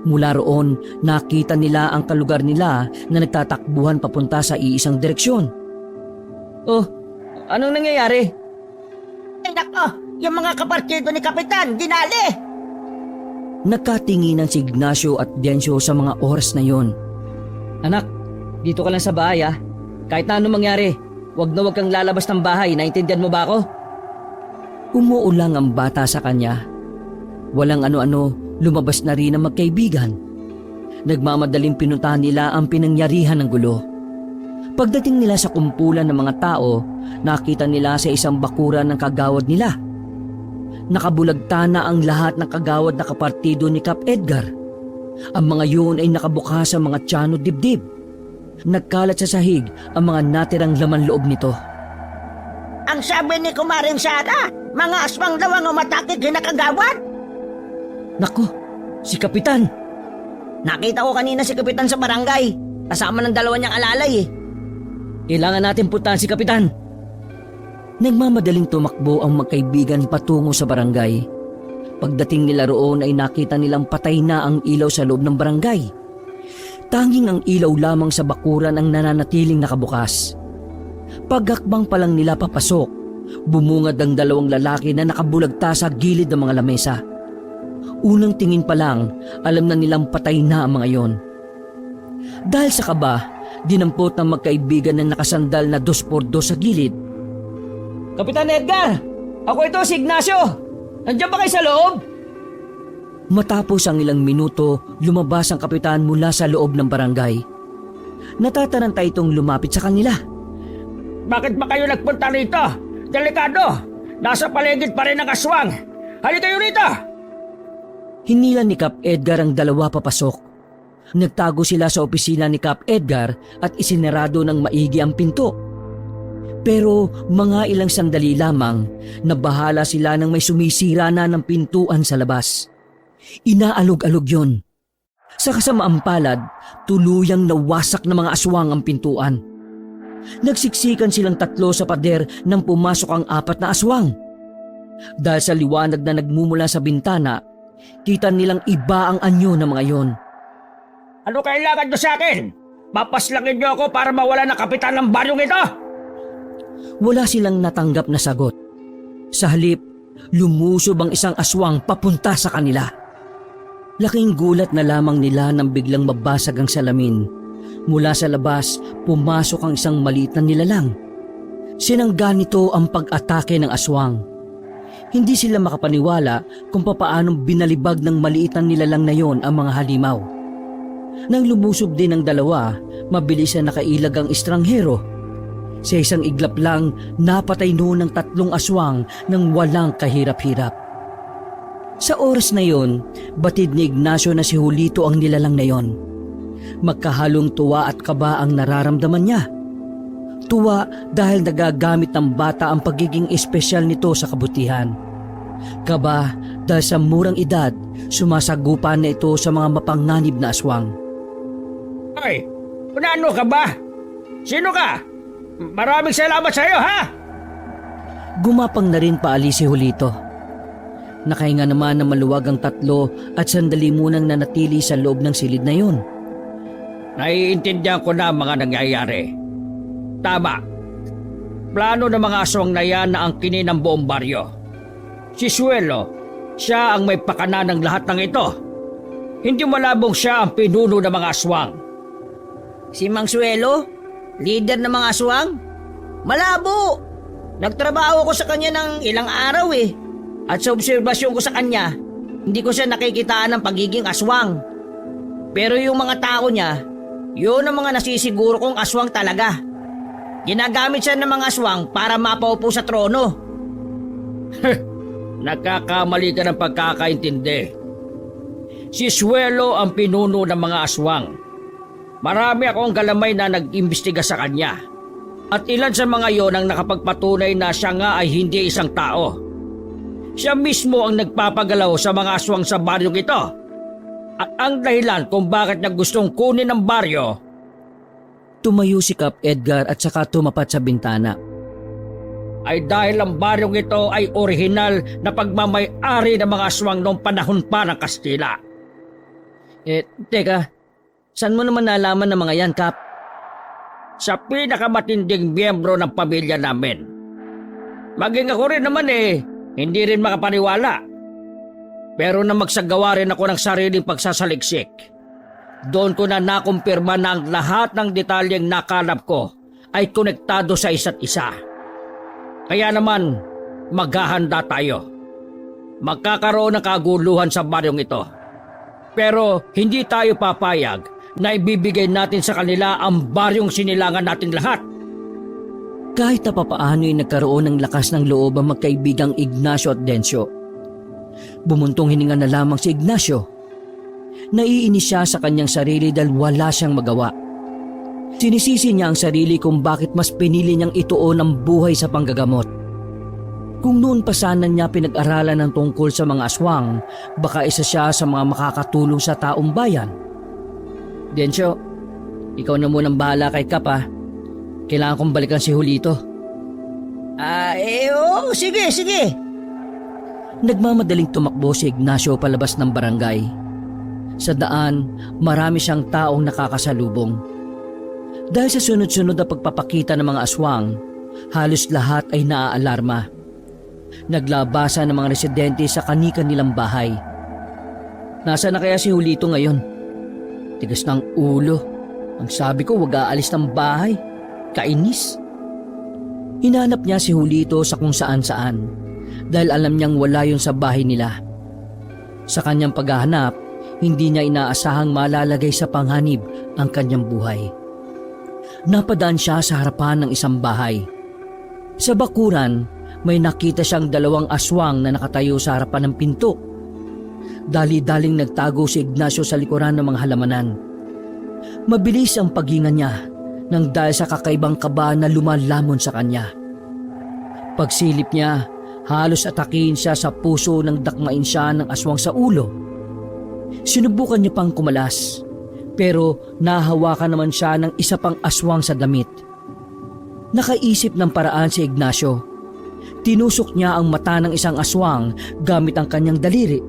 S1: Mula roon, nakita nila ang kalugar nila na nagtatakbuhan papunta sa iisang direksyon. Oh, anong nangyayari?
S2: Ay nako, yung mga kapartido ni Kapitan, dinali!
S1: Nagkatinginan si Ignacio at Dencio sa mga oras na yon. Anak, dito ka lang sa bahay Kahit na anong mangyari, wag kang lalabas ng bahay, naintindihan mo ba ako? Umuulang ang bata sa kanya. Walang ano-ano, lumabas na rin ang magkaibigan. Nagmamadaling pinuntahan nila ang pinangyarihan ng gulo. Pagdating nila sa kumpulan ng mga tao, nakita nila sa isang bakuran ng kagawad nila. Nakabulagta na ang lahat ng kagawad na kapartido ni Cap Edgar. Ang mga yun ay nakabukas sa mga tiyan o dibdib. Nagkalat sa sahig ang mga natirang laman loob nito.
S2: Ang sabi ni Kumaring Sara, mga aswang daw ang umatake kina kagawad.
S1: Nako, si Kapitan!
S2: Nakita ko kanina si Kapitan sa barangay, kasama ng dalawa niyang alalay
S1: Kailangan natin puntahan si Kapitan. Nagmamadaling tumakbo ang magkaibigan patungo sa barangay. Pagdating nila roon ay nakita nilang patay na ang ilaw sa loob ng barangay. Tanging ang ilaw lamang sa bakuran ang nananatiling nakabukas. Paghakbang pa lang nila papasok, bumungad ang dalawang lalaki na nakabulagta sa gilid ng mga lamesa. Unang tingin pa lang, alam na nilang patay na ang mga yon. Dahil sa kaba, dinampot ng magkaibigan na nakasandal na 2x2 sa gilid. Kapitan Edgar! Ako ito, si Ignacio! Nandiyan ba kayo sa loob? Matapos ang ilang minuto, lumabas ang kapitan mula sa loob ng barangay. Natataranta itong lumapit sa kanila.
S3: Bakit ba kayo nagpunta rito? Delikado! Nasa paligid pa rin ang aswang! Halika kayo rito!
S1: Hinila ni Cap Edgar ang dalawa papasok. Nagtago sila sa opisina ni Cap Edgar at isinerado ng maigi ang pinto. Pero mga ilang sandali lamang, nabahala sila nang may sumisira na ng pintuan sa labas. Inaalog-alog yon. Sa kasamaang palad, tuluyang nawasak ng mga aswang ang pintuan. Nagsiksikan silang tatlo sa pader nang pumasok ang 4 na aswang. Dahil sa liwanag na nagmumula sa bintana, kita nilang iba ang anyo ng mga yon.
S3: Ano kailangan nyo sa akin? Papaslangin niyo ako para mawala ng kapitan ng baryong ito!
S1: Wala silang natanggap na sagot. Sa halip, lumusob ang isang aswang papunta sa kanila. Laking gulat na lamang nila nang biglang mabasag ang salamin. Mula sa labas, pumasok ang isang maliit na nilalang. Sinangga nito ang pag-atake ng aswang. Hindi sila makapaniwala kung papaanong binalibag ng maliit na nilalang na yon ang mga halimaw. Nang lumusob din ang dalawa, mabilis na nakailag ang estranghero. Sa isang iglap lang, napatay noon ng 3 aswang nang walang kahirap-hirap. Sa oras na yon, batid ni Ignacio na si Julito ang nilalang na yon. Magkahalong tuwa at kaba ang nararamdaman niya. Tuwa dahil nagagamit ng bata ang pagiging espesyal nito sa kabutihan. Kaba dahil sa murang edad, sumasagupa na ito sa mga mapanganib na aswang.
S3: Ay, ano ka ba? Sino ka? Maraming salamat sa iyo, ha?
S1: Gumapang na rin paali si Julito. Nakahinga naman ng maluwag ang 3 at sandali munang nanatili sa loob ng silid na yun.
S3: Naiintindihan ko na ang mga nangyayari. Tama. Plano ng mga aswang na yan na ang kinin ng buong baryo. Si Suelo, siya ang may pakana ng lahat ng ito. Hindi malabong siya ang pinuno ng mga aswang.
S2: Si Mang Suelo? Leader ng mga aswang? Malabo! Nagtrabaho ko sa kanya ng ilang araw eh. At sa obserbasyon ko sa kanya, hindi ko siya nakikitaan ng pagiging aswang. Pero yung mga tao niya, yun ang mga nasisiguro kong aswang talaga. Ginagamit siya ng mga aswang para mapaupo sa trono.
S3: Nagkakamali ka ng pagkakaintindi. Si Suelo ang pinuno ng mga aswang. Marami akong galamay na nag-imbestiga sa kanya. At ilan sa mga yon ang nakapagpatunay na siya nga ay hindi isang tao. Siya mismo ang nagpapagalaw sa mga aswang sa baryong ito. At ang dahilan kung bakit niya gustong kunin ang baryo.
S1: Tumayo si Kap Edgar at saka tumapat sa bintana.
S3: Ay dahil ang baryong ito ay orihinal na pagmamay-ari ng mga aswang noong panahon pa ng Kastila.
S1: Teka, saan mo naman nalaman ng mga yan, Kap?
S3: Sa pinakamatinding miyembro ng pamilya namin. Maging ako rin naman hindi rin makapaniwala. Pero na magsagawa rin ako ng sariling pagsasaliksik. Doon ko na nakumpirma na ang lahat ng detalyeng nakalap ko ay konektado sa isa't isa. Kaya naman, maghahanda tayo. Magkakaroon ng kaguluhan sa baryong ito. Pero hindi tayo papayag na ibibigay natin sa kanila ang baryong sinilangan nating lahat.
S1: Kahit na papaano ay nagkaroon ng lakas ng loob ang magkaibigang Ignacio at Dencio. Bumuntong hininga na lamang si Ignacio. Naiinis siya sa kanyang sarili dahil wala siyang magawa. Sinisisi niya ang sarili kung bakit mas pinili niyang ituon ang buhay sa panggagamot. Kung noon pa sana niya pinag-aralan ng tungkol sa mga aswang, baka isa siya sa mga makakatulong sa taong bayan. Dencio, ikaw na munang bahala kay Kap ha. Kailangan kong balikan si Julito.
S2: Sige.
S1: Nagmamadaling tumakbo si Ignacio palabas ng barangay. Sa daan, marami siyang taong nakakasalubong. Dahil sa sunod-sunod na pagpapakita ng mga aswang, halos lahat ay naaalarma. Naglabasa ng mga residente sa kani-kanilang bahay. Nasaan na kaya si Julito ngayon? Tigas ng ulo. Ang sabi ko, wag aalis ng bahay. Kainis. Hinanap niya si Julito sa kung saan-saan dahil alam niyang wala yun sa bahay nila. Sa kanyang paghahanap, hindi niya inaasahang malalagay sa panganib ang kanyang buhay. Napadaan siya sa harapan ng isang bahay. Sa bakuran, may nakita siyang 2 aswang na nakatayo sa harapan ng pinto. Dali-daling nagtago si Ignacio sa likuran ng mga halamanan. Mabilis ang paghinga niya nang dahil sa kakaibang kaba na lumalamon sa kanya. Pagsilip niya, halos atakihin siya sa puso nang dakmain siya ng aswang sa ulo. Sinubukan niya pang kumalas, pero nahawakan naman siya ng isa pang aswang sa damit. Nakaisip ng paraan si Ignacio. Tinusok niya ang mata ng isang aswang gamit ang kanyang daliri.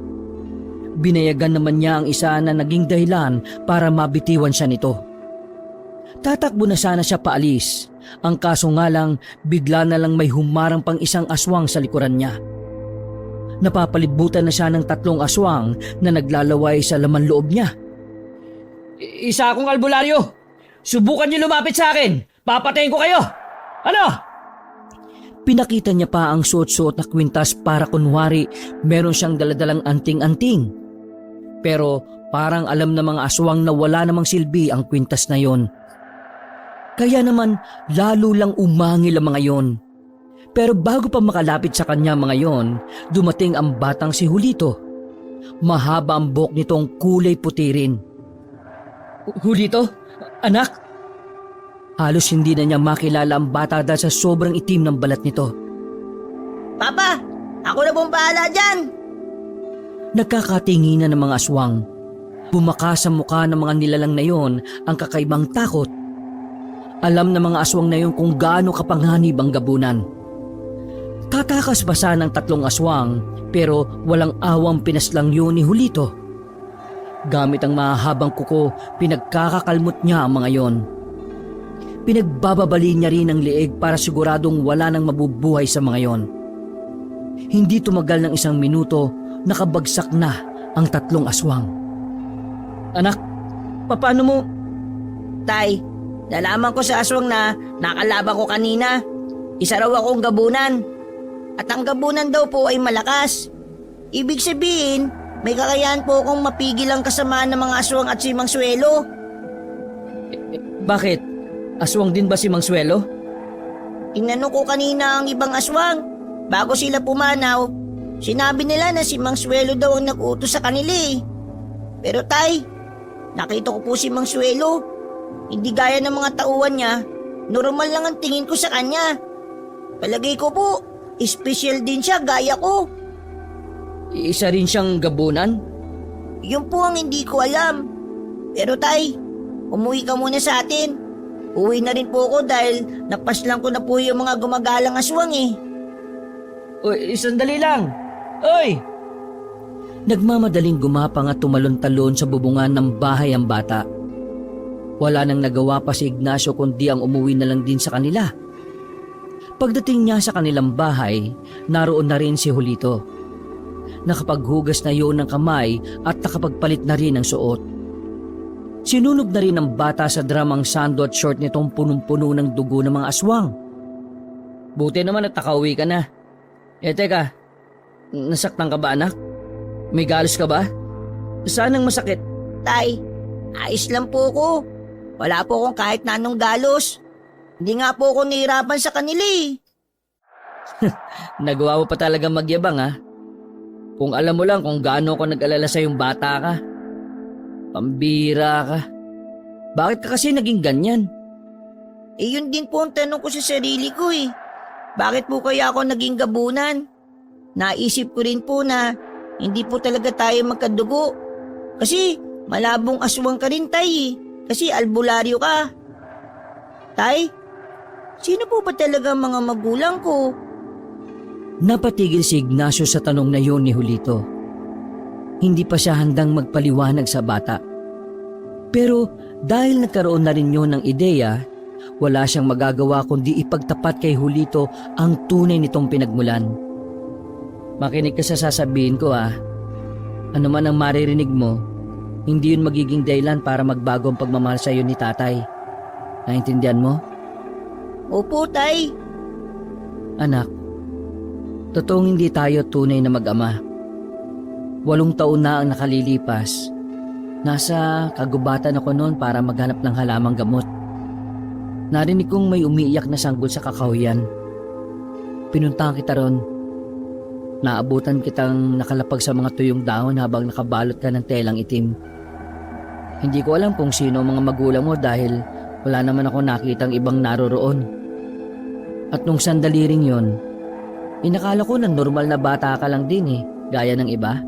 S1: Binayagan naman niya ang isa na naging dahilan para mabitiwan siya nito. Tatakbo na sana siya paalis. Ang kaso nga lang, bigla na lang may humarang pang isang aswang sa likuran niya. Napapalibutan na siya ng 3 aswang na naglalaway sa laman loob niya.
S3: Isa akong albularyo. Subukan niyo lumapit sa akin. Papatayin ko kayo. Ano?
S1: Pinakita niya pa ang suot-suot na kwintas para kunwari meron siyang daladalang anting-anting. Pero parang alam ng mga aswang na wala namang silbi ang kwintas na yon. Kaya naman lalo lang umangil ang mga yon. Pero bago pa makalapit sa kanya mga yon, dumating ang batang si Julito. Mahaba ang buhok nitong kulay puti rin.
S3: Julito? Anak?
S1: Halos hindi na niya makilala ang bata dahil sa sobrang itim ng balat nito.
S2: Papa, ako na pong bahala dyan.
S1: Nagkakatinginan ng mga aswang. Bumakas sa mukha ng mga nilalang na yon ang kakaibang takot. Alam ng mga aswang na yon kung gaano kapanghanib ang gabunan. Tatakas pa sana ng 3 aswang pero walang awang pinaslang yun ni Julito. Gamit ang mahahabang kuko, pinagkakakalmot niya ang mga yon. Pinagbababali niya rin ang liig para siguradong wala nang mabubuhay sa mga yon. Hindi tumagal ng 1 minuto, nakabagsak na ang 3 aswang.
S3: Anak, paano mo?
S2: Tay, nalaman ko sa aswang na nakalaban ko kanina. Isa raw akong gabunan. At ang gabunan daw po ay malakas. Ibig sabihin, may kakayahan po akong mapigil ang kasamaan ng mga aswang at si Mang Suelo.
S3: Bakit? Aswang din ba si Mang Suelo?
S2: Tinanong ko kanina ang ibang aswang. Bago sila pumanaw, sinabi nila na si Mang Suelo daw ang nag-utos sa kanila eh. Pero tay, nakita ko po si Mang Suelo. Hindi gaya ng mga tauhan niya, normal lang ang tingin ko sa kanya. Palagay ko po, espesyal din siya gaya ko.
S3: Isa rin siyang gabunan?
S2: Yun po ang hindi ko alam. Pero tay, umuwi ka muna sa atin. Uwi na rin po ako dahil napaslang ko na po yung mga gumagalang aswang eh.
S3: Uy, sandali lang. Uy!
S1: Nagmamadaling gumapang at tumalon-talon sa bubungan ng bahay ang bata. Wala nang nagawa pa si Ignacio kundi ang umuwi na lang din sa kanila. Pagdating niya sa kanilang bahay, naroon na rin si Julito. Nakapaghugas na yun ng kamay at nakapagpalit na rin ng suot. Sinunog na rin ng bata sa dramang sando at short nitong punong-puno ng dugo ng mga aswang.
S3: Buti naman at nakauwi ka na. Teka, nasaktan ka ba anak? May galos ka ba? Saan ang masakit?
S2: Tay, ayos lang po ko. Wala po akong kahit na anong galos. Hindi nga po ako nahirapan sa kanila eh.
S3: Nagawa mo pa talaga magyabang ha? Kung alam mo lang kung gaano ako nag-alala sa yung bata ka. Pambira ka. Bakit ka kasi naging ganyan?
S2: Yun din po ang tanong ko sa sarili ko eh. Bakit po kaya ako naging gabunan? Naisip ko rin po na hindi po talaga tayo magkadugo. Kasi malabong aswang ka rin tay eh. Kasi albularyo ka. Tay, sino po ba talaga mga magulang ko?
S1: Napatigil si Ignacio sa tanong na yun ni Julito. Hindi pa siya handang magpaliwanag sa bata. Pero dahil nagkaroon na rin yun ng ideya, wala siyang magagawa kundi ipagtapat kay Julito ang tunay nitong pinagmulan. Makinig ka sa sasabihin ko ah. Ano man ang maririnig mo, hindi yun magiging dahilan para magbago ang pagmamahal sa iyo ni tatay. Naintindihan mo?
S2: Opo, tay.
S1: Anak, totoong hindi tayo tunay na mag-ama. 8 taon na ang nakalilipas. Nasa kagubatan ako noon para maghanap ng halamang gamot. Narinig kong may umiiyak na sanggol sa kakahuyan. Pinuntahan kita ron. Naabutan kitang nakalapag sa mga tuyong dahon habang nakabalot ka ng telang itim. Hindi ko alam kung sino ang mga magulang mo dahil wala naman ako nakitang ibang naroroon. At nung sandali ring yun, inakala ko na normal na bata ka lang din eh, gaya ng iba.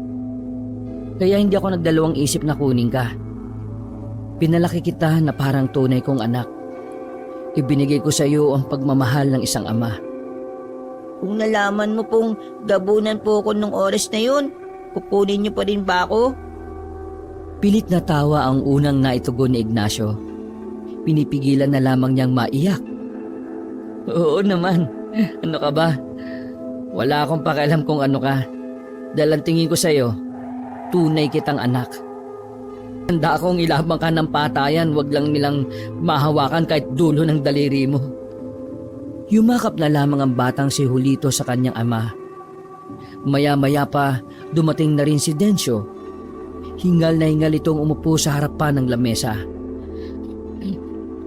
S1: Kaya hindi ako nagdalawang isip na kunin ka. Pinalaki kita na parang tunay kong anak. Ibinigay ko sa iyo ang pagmamahal ng isang ama.
S2: Kung nalaman mo pong gabunan po ako nung oras na yun, kukunin niyo pa rin ba ako?
S1: Pilit na tawa ang unang naitugon ni Ignacio. pinipigilan na lamang niyang maiyak. Oo naman, ano ka ba? Wala akong pakialam kung ano ka. Dahil ang tingin ko sa'yo, tunay kitang anak. Handa akong ilabang ka ng patayan, wag lang nilang mahawakan kahit dulo ng daliri mo. Yumakap na lamang ang batang si Julito sa kanyang ama. Maya-maya pa, dumating na rin si Dencio. Hingal na hingal itong umupo sa harapan ng lamesa.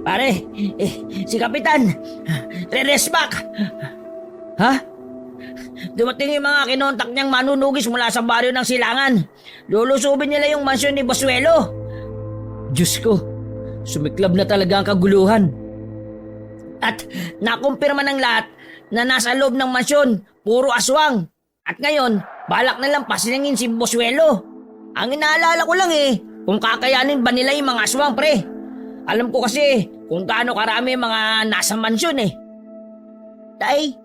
S2: Pare, si Kapitan, re-rest back.
S1: Ha?
S2: Dumating yung mga kinontak niyang manunugis mula sa baryo ng Silangan. Lulusubin nila yung mansyon ni Bosuelo.
S1: Diyos ko, sumiklab na talaga ang kaguluhan.
S2: At nakumpirma ng lahat na nasa loob ng mansyon, puro aswang. At ngayon, balak na lang pasilingin si Bosuelo. Ang inaalala ko lang kung kakayanin ba nila yung mga aswang, pre. Alam ko kasi kung gaano karami mga nasa mansyon Tay,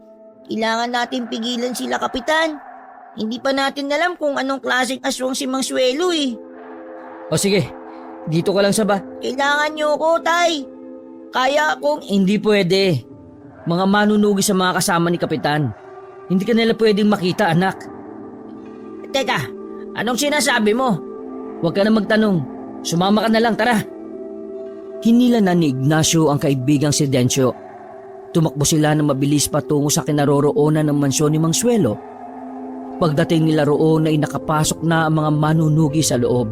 S2: kailangan natin pigilan sila, Kapitan. Hindi pa natin alam kung anong klaseng aswang si Mang Suelo
S1: O sige, dito ka lang sa ba?
S2: Kailangan niyo ko, Tay. Kaya kung...
S1: Hindi pwede. Mga manunugi sa mga kasama ni Kapitan. Hindi ka nila pwedeng makita, anak.
S2: Teka, anong sinasabi mo?
S1: Huwag ka na magtanong. Sumama ka na lang, tara. Hinila na ni Ignacio ang kaibigang si Dencio. Tumakbo sila na mabilis patungo sa kinaroroonan ng mansyon ni Mang Suelo. Pagdating nila roon ay nakapasok na ang mga manunugi sa loob.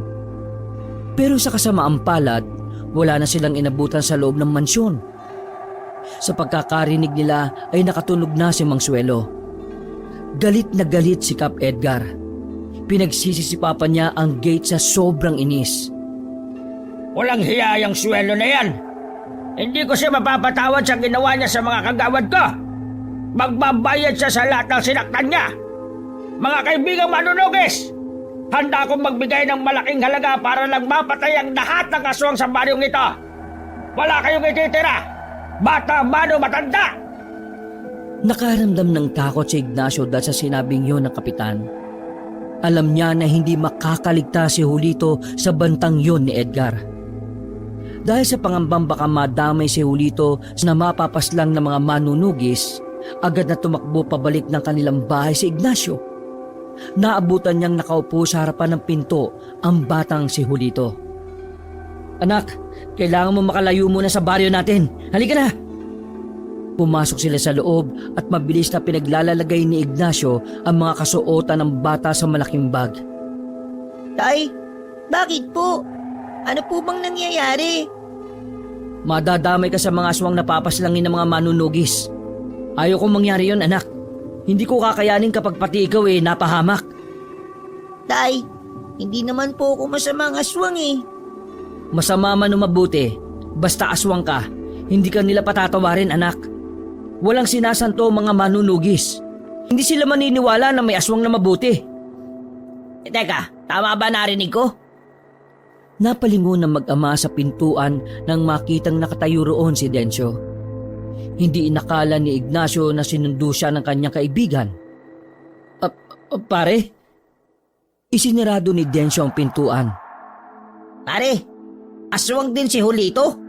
S1: Pero sa kasamaang palad, wala na silang inabutan sa loob ng mansyon. Sa pagkakarinig nila ay nakatunog na si Mang Suelo. Galit na galit si Kap Edgar. Pinagsisisipapan niya ang gate sa sobrang inis.
S3: Walang hiya yung Suelo na yan. Hindi ko siya mapapatawad sa ginawa niya sa mga kagawad ko. Magbabayad siya sa lahat ng sinaktan niya. Mga kaibigang manunugis, handa akong magbigay ng malaking halaga para lang mapatay ang lahat ng aswang sa baryong ito. Wala kayong ititira. Bata, mano, matanda.
S1: Nakaramdam ng takot si Ignacio dahil sa sinabing yun ng kapitan. Alam niya na hindi makakaligtas si Julito sa bantang yun ni Edgar. Dahil sa pangambang baka madamay si Julito na mapapaslang ng mga manunugis, agad na tumakbo pabalik ng kanilang bahay si Ignacio. Naabutan niyang nakaupo sa harapan ng pinto ang batang si Julito. Anak, kailangan mo makalayo muna sa baryo natin. Halika na! Pumasok sila sa loob at mabilis na pinaglalalagay ni Ignacio ang mga kasuotan ng bata sa malaking bag.
S2: Tay, bakit po? Ano po bang nangyayari?
S1: Madadamay ka sa mga aswang napapaslangin ng mga manunugis. Ayaw kong mangyari yon, anak. Hindi ko kakayanin kapag pati ikaw napahamak.
S2: Tay, hindi naman po ako masamang aswang
S1: Masama man o mabuti, basta aswang ka, hindi ka nila patatawarin, anak. Walang sinasanto mga manunugis. Hindi sila maniniwala na may aswang na mabuti.
S2: Teka, tama ba narinig ko?
S1: Napalingon ng mag-ama sa pintuan nang makitang nakatayo roon si Dencio. Hindi inakala ni Ignacio na sinundo siya ng kanyang kaibigan. Pare? Isinarado ni Dencio ang pintuan.
S2: Pare, aswang din si Julito?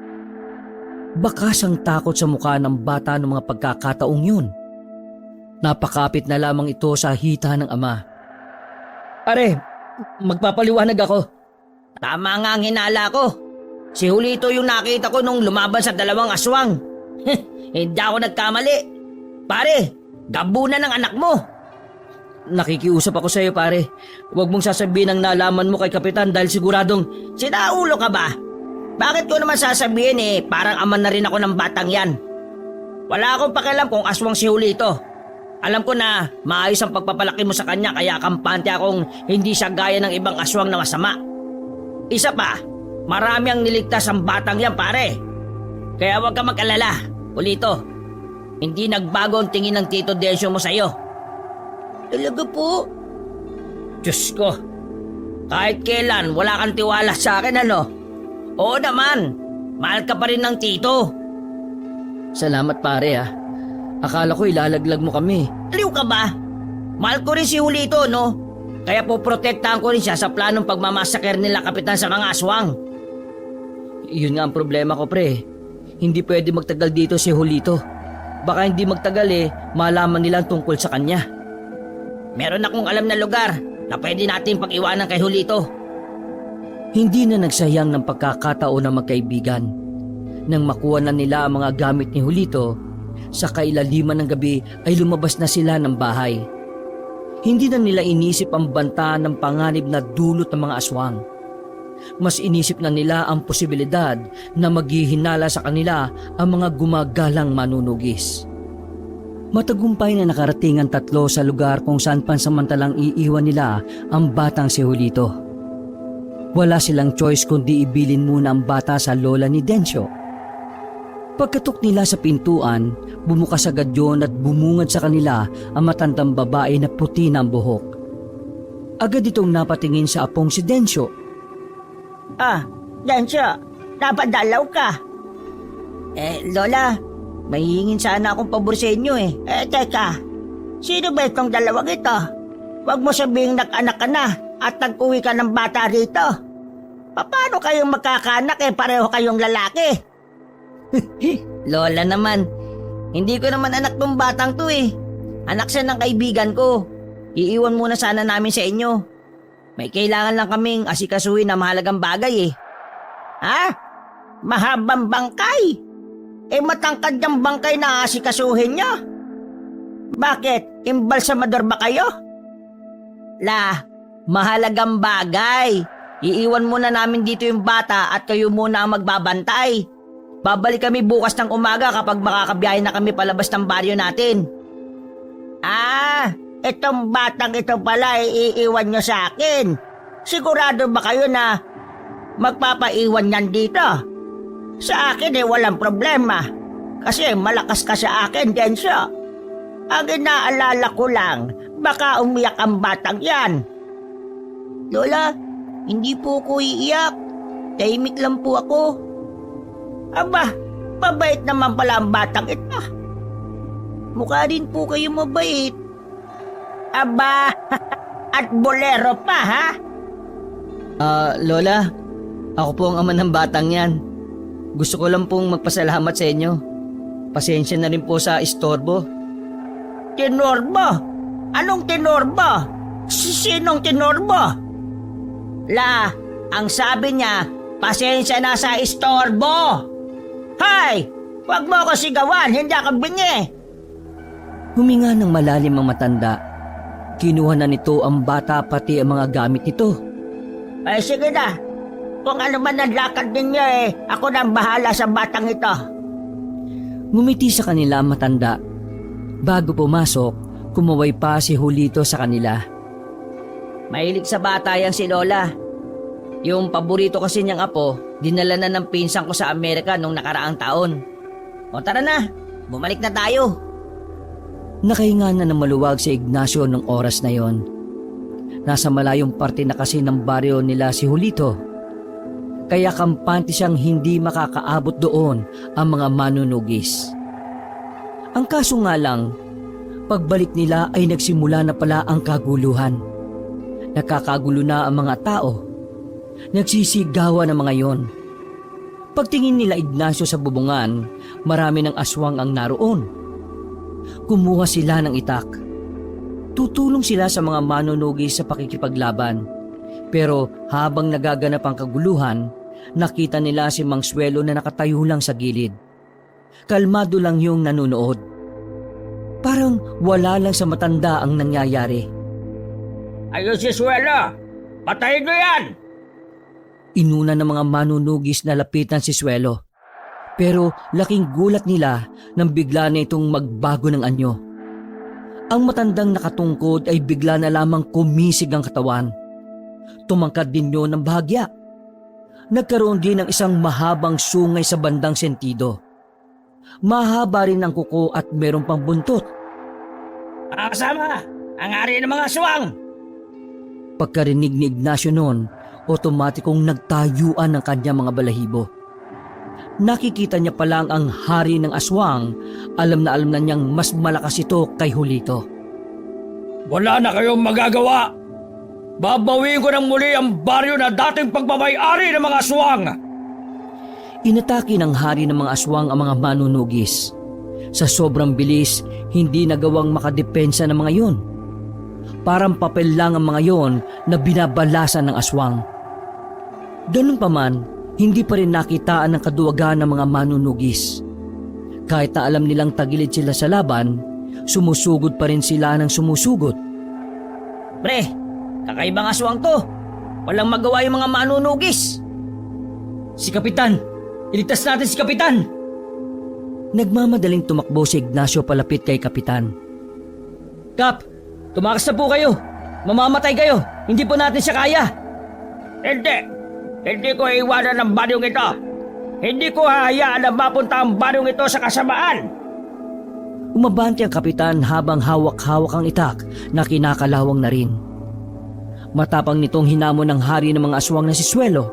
S1: Bakas ang takot sa mukha ng bata ng mga pagkakataong yun. Napakapit na lamang ito sa hita ng ama. Pare, magpapaliwanag ako.
S2: Tama nga ang hinala ko. Si Julito yung nakita ko nung lumaban sa dalawang aswang. Hindi ako nagkamali. Pare, gabunan ng anak mo.
S1: Nakikiusap ako sa iyo, pare. Huwag mong sasabihin ang nalaman mo kay Kapitan dahil siguradong...
S2: Sinaulo ka ba? Bakit ko naman sasabihin parang ama na rin ako ng batang yan. Wala akong pakialam kung aswang si Julito. Alam ko na maayos ang pagpapalaki mo sa kanya kaya kampante akong hindi siya gaya ng ibang aswang na masama. Isa pa, marami ang niligtas ang batang yan, pare. Kaya huwag ka mag-alala, Julito. Hindi nagbago ang tingin ng Tito Dencio mo sa'yo. Talaga po? Diyos ko, kahit kailan wala kang tiwala sa akin, ano? Oo naman, mahal ka pa rin ng Tito.
S1: Salamat, pare, Akala ko ilalaglag mo kami.
S2: Aliw ka ba? Mahal ko rin si Julito, no? Kaya poprotektahan ko rin siya sa planong pagmamasaker nila Kapitan sa mga aswang.
S1: Yun nga ang problema ko, pre. hindi pwede magtagal dito si Julito. Baka hindi magtagal malaman nila ang tungkol sa kanya.
S2: Meron akong alam na lugar na pwede natin pag-iwanan kay Julito.
S1: Hindi na nagsayang ng pagkakataon ng magkaibigan. Nang makuha na nila ang mga gamit ni Julito, sa kailaliman ng gabi ay lumabas na sila ng bahay. Hindi na nila inisip ang banta ng panganib na dulot ng mga aswang. Mas inisip na nila ang posibilidad na maghihinala sa kanila ang mga gumagalang manunugis. Matagumpay na nakarating ang tatlo sa lugar kung saan pansamantalang iiwan nila ang batang si Julito. Wala silang choice kundi ibilin muna ang bata sa lola ni Dencio. Pagkatok nila sa pintuan, bumukas agad yun at bumungad sa kanila ang matandang babae na puti na ang buhok. Agad itong napatingin sa apong si Dencio.
S2: Dencio, napadalaw ka. Lola, may hingin sana akong pabor sa inyo teka, sino ba itong dalawang ito? Huwag mo sabihing nag-anak ka na at nag-uwi ka ng bata rito. Paano kayong magkakanak pareho kayong lalaki? Lola naman, hindi ko naman anak ng batang to Anak siya ng kaibigan ko. Iiwan muna sana namin sa inyo. May kailangan lang kaming asikasuhin na mahalagang bagay Ha? Mahabang bangkay? Matangkad yung bangkay na asikasuhin nyo? Bakit? Imbalsamador ba kayo? Mahalagang bagay. Iiwan muna namin dito yung bata at kayo muna ang magbabantay. Babalik kami bukas ng umaga kapag makakabiyahe na kami palabas ng baryo natin. Itong batang ito pala iiwan nyo sa akin. Sigurado ba kayo na magpapaiwan yan dito? Sa akin walang problema. Kasi malakas ka sa akin, Dencio. Ang inaalala ko lang, baka umiyak ang batang yan. Lola, hindi po ako iiyak. Tahimik lang po ako. Aba, mabait naman pala ang batang ito. Mukha din po kayo mabait. Aba, at bolero pa
S1: Lola, ako po ang ama ng batang yan. Gusto ko lang pong magpasalamat sa inyo. Pasensya na rin po sa istorbo.
S2: Tinorbo? Anong tinorbo? Sinong tinorbo? Ang sabi niya, pasensya na sa istorbo. Hay! Huwag mo ako sigawan, hindi ako bingi.
S1: Huminga ng malalim ang matanda. Kinuha na nito ang bata pati ang mga gamit nito.
S2: Sige na. Kung ano man ang lakad ninyo ako na ang bahala sa batang ito.
S1: Ngumiti sa kanila ang matanda. Bago pumasok, kumaway pa si Julito sa kanila.
S2: Mahilig sa bata yang si Lola. Yung paborito kasi niyang apo, dinala na ng pinsan ko sa Amerika nung nakaraang taon. O tara na, bumalik na tayo.
S1: Nakahinga na ng maluwag si Ignacio nung oras na yon. Nasa malayong parte na kasi ng baryo nila si Julito. Kaya kampante siyang hindi makakaabot doon ang mga manunugis. Ang kaso nga lang, pagbalik nila ay nagsimula na pala ang kaguluhan. Nakakagulo na ang mga tao. Nagsisigawan ang mga yon. Pagtingin nila Ignacio sa bubungan, marami ng aswang ang naroon. Kumuha sila ng itak. Tutulong sila sa mga manunugis sa pakikipaglaban. Pero habang nagaganap ang kaguluhan, nakita nila si Mang Suelo na nakatayo lang sa gilid. Kalmado lang yung nanonood. Parang wala lang sa matanda ang nangyayari.
S3: Ayun si Suelo! Patayin mo yan!
S1: Inuna ng mga manunugis na lapitan si Suelo. Pero laking gulat nila nang bigla na itong magbago ng anyo. Ang matandang nakatungkod ay bigla na lamang kumisig ang katawan. Tumangkad din yun ng bahagya. Nagkaroon din ng isang mahabang sungay sa bandang sentido. Mahaba rin ang kuko at meron pang buntot.
S3: Mga kasama, ang ari ng mga aswang!
S1: Pagkarinig ni Ignacio noon, otomatikong nagtayuan ang kanyang mga balahibo. Nakikita niya pa lang ang hari ng aswang, alam na niyang mas malakas ito kay Julito.
S3: Wala na kayong magagawa! Babawiin ko ng muli ang baryo na dating pagmamay-ari ng mga aswang!
S1: Inatake ng hari ng mga aswang ang mga manunugis. Sa sobrang bilis, hindi nagawang makadepensa ng mga yon. Parang papel lang ang mga yon na binabalasan ng aswang. Ganun pa man, hindi pa rin nakitaan ng kaduwagan ng mga manunugis. Kahit na alam nilang tagilid sila sa laban, sumusugod pa rin sila ng sumusugod.
S2: Pre, kakaibang aswang to. Walang magawa yung mga manunugis.
S3: Si Kapitan! Iligtas natin si Kapitan!
S1: Nagmamadaling tumakbo si Ignacio palapit kay Kapitan.
S3: Kap! Tumakas na po kayo! Mamamatay kayo! Hindi po natin siya kaya!
S2: Hindi! Hindi ko iiwanan ang baryong ito! Hindi ko hahayaan na mapunta ang baryong ito sa kasamaan!
S1: Umabante ang Kapitan habang hawak-hawak ang itak na kinakalawang na rin. Matapang nitong hinamon ng hari ng mga aswang na si Suelo.